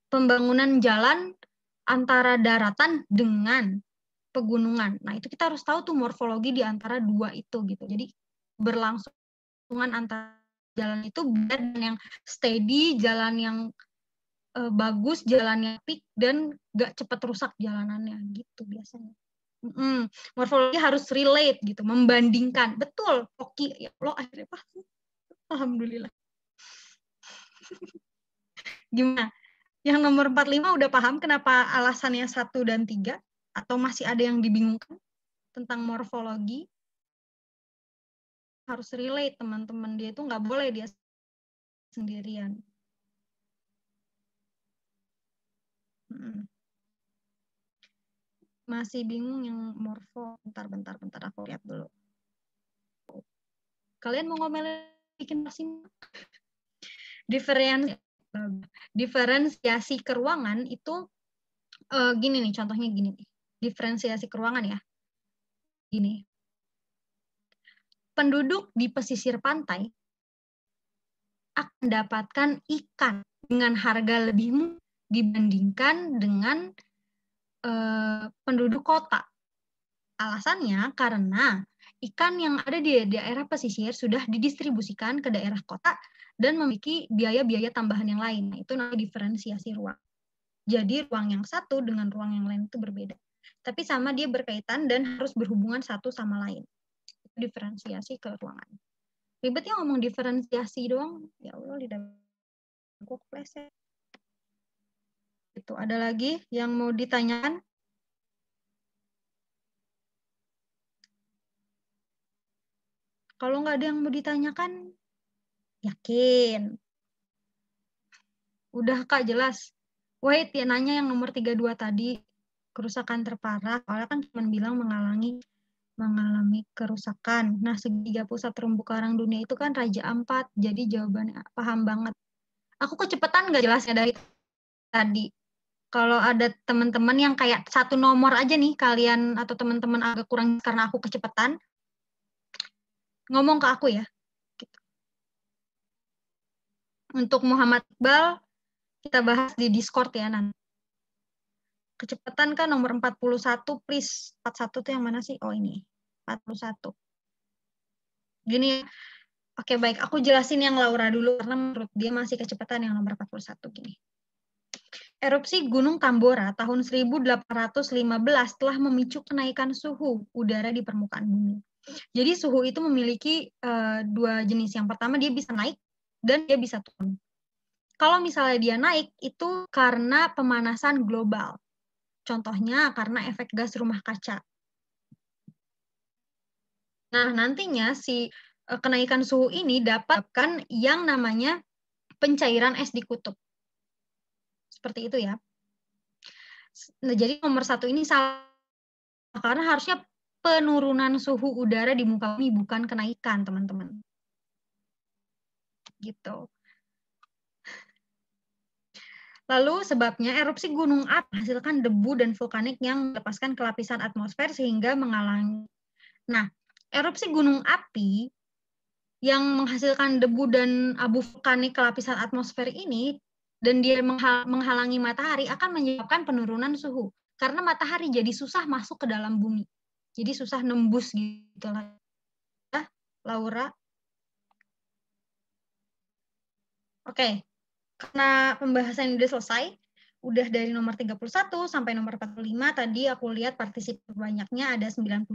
pembangunan jalan antara daratan dengan pegunungan. Nah, itu kita harus tahu tuh morfologi di antara dua itu gitu. Jadi berlangsungan antara jalan itu dan yang steady, jalan yang bagus, jalan yang peak dan gak cepat rusak jalanannya gitu biasanya. Morfologi harus relate gitu, membandingkan. Betul, Oki. Ya Allah, akhirnya paham. Alhamdulillah. Gimana? Yang nomor 45 udah paham kenapa alasannya 1 dan 3? Atau masih ada yang dibingungkan tentang morfologi? Harus relate, teman-teman. Dia itu nggak boleh dia sendirian. Masih bingung yang morfo? Bentar, aku lihat dulu. Kalian mau ngomelin bikin masing? Diferensiasi keruangan itu gini nih, contohnya gini nih. Diferensiasi keruangan ya. Gini. Penduduk di pesisir pantai akan mendapatkan ikan dengan harga lebih murah dibandingkan dengan penduduk kota. Alasannya karena ikan yang ada di daerah pesisir sudah didistribusikan ke daerah kota dan memiliki biaya-biaya tambahan yang lain. Nah, itu namanya diferensiasi ruang. Jadi ruang yang satu dengan ruang yang lain itu berbeda. Tapi sama dia berkaitan dan harus berhubungan satu sama lain. Itu diferensiasi ke ruangan. Ribetnya ngomong diferensiasi doang. Ya Allah, lidah gue kepleset. Itu ada lagi yang mau ditanyakan? Kalau nggak ada yang mau ditanyakan, yakin. Udah Kak, jelas. Wait, ya nanya yang nomor 32 tadi, kerusakan terparah. Soalnya kan cuma bilang mengalami kerusakan. Nah, segitiga pusat terumbu karang dunia itu kan Raja Ampat. Jadi jawabannya paham banget. Aku kecepatan nggak jelasnya dari tadi? Kalau ada teman-teman yang kayak satu nomor aja nih, kalian atau teman-teman agak kurang karena aku kecepatan, ngomong ke aku ya. Untuk Muhammad Iqbal, kita bahas di Discord ya nanti. Kecepatan kan nomor 41, please. 41 tuh yang mana sih? Oh ini, 41. Gini, oke baik, aku jelasin yang Laura dulu, karena menurut dia masih kecepatan yang nomor 41 gini. Erupsi Gunung Tambora tahun 1815 telah memicu kenaikan suhu udara di permukaan bumi. Jadi suhu itu memiliki dua jenis. Yang pertama dia bisa naik dan dia bisa turun. Kalau misalnya dia naik itu karena pemanasan global. Contohnya karena efek gas rumah kaca. Nah, nantinya si kenaikan suhu ini dapatkan yang namanya pencairan es di kutub. Seperti itu ya. Nah, jadi nomor 1 ini salah karena harusnya penurunan suhu udara di muka bumi bukan kenaikan, teman-teman. Gitu. Lalu sebabnya erupsi gunung api menghasilkan debu dan vulkanik yang melepaskan ke lapisan atmosfer sehingga menghalangi. Nah, erupsi gunung api yang menghasilkan debu dan abu vulkanik ke lapisan atmosfer ini dan dia menghalangi matahari akan menyebabkan penurunan suhu karena matahari jadi susah masuk ke dalam bumi. Jadi susah nembus gitu lah. Laura. Oke. Karena pembahasan udah selesai, udah dari nomor 31 sampai nomor 45 tadi aku lihat partisipan banyaknya ada 92.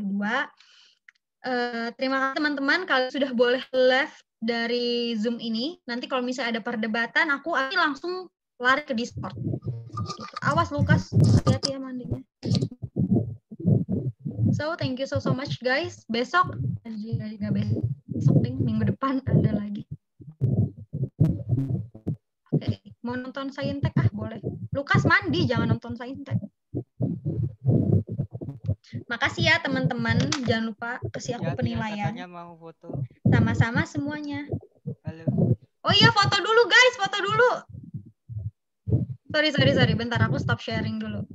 Terima kasih teman-teman, kalian sudah boleh left dari Zoom ini. Nanti kalau misalnya ada perdebatan, aku langsung lari ke Discord. Gitu. Awas Lukas, hati-hati ya mandinya. So, thank you so much guys. Besok, nggak besok nih, minggu depan ada lagi. Oke, mau nonton Saintek? Boleh. Lukas mandi, jangan nonton Saintek. Makasih ya teman-teman, jangan lupa kasih aku penilaian. Katanya mau foto. Sama-sama semuanya. Halo. Oh iya, foto dulu guys, foto dulu. Sorry, bentar aku stop sharing dulu.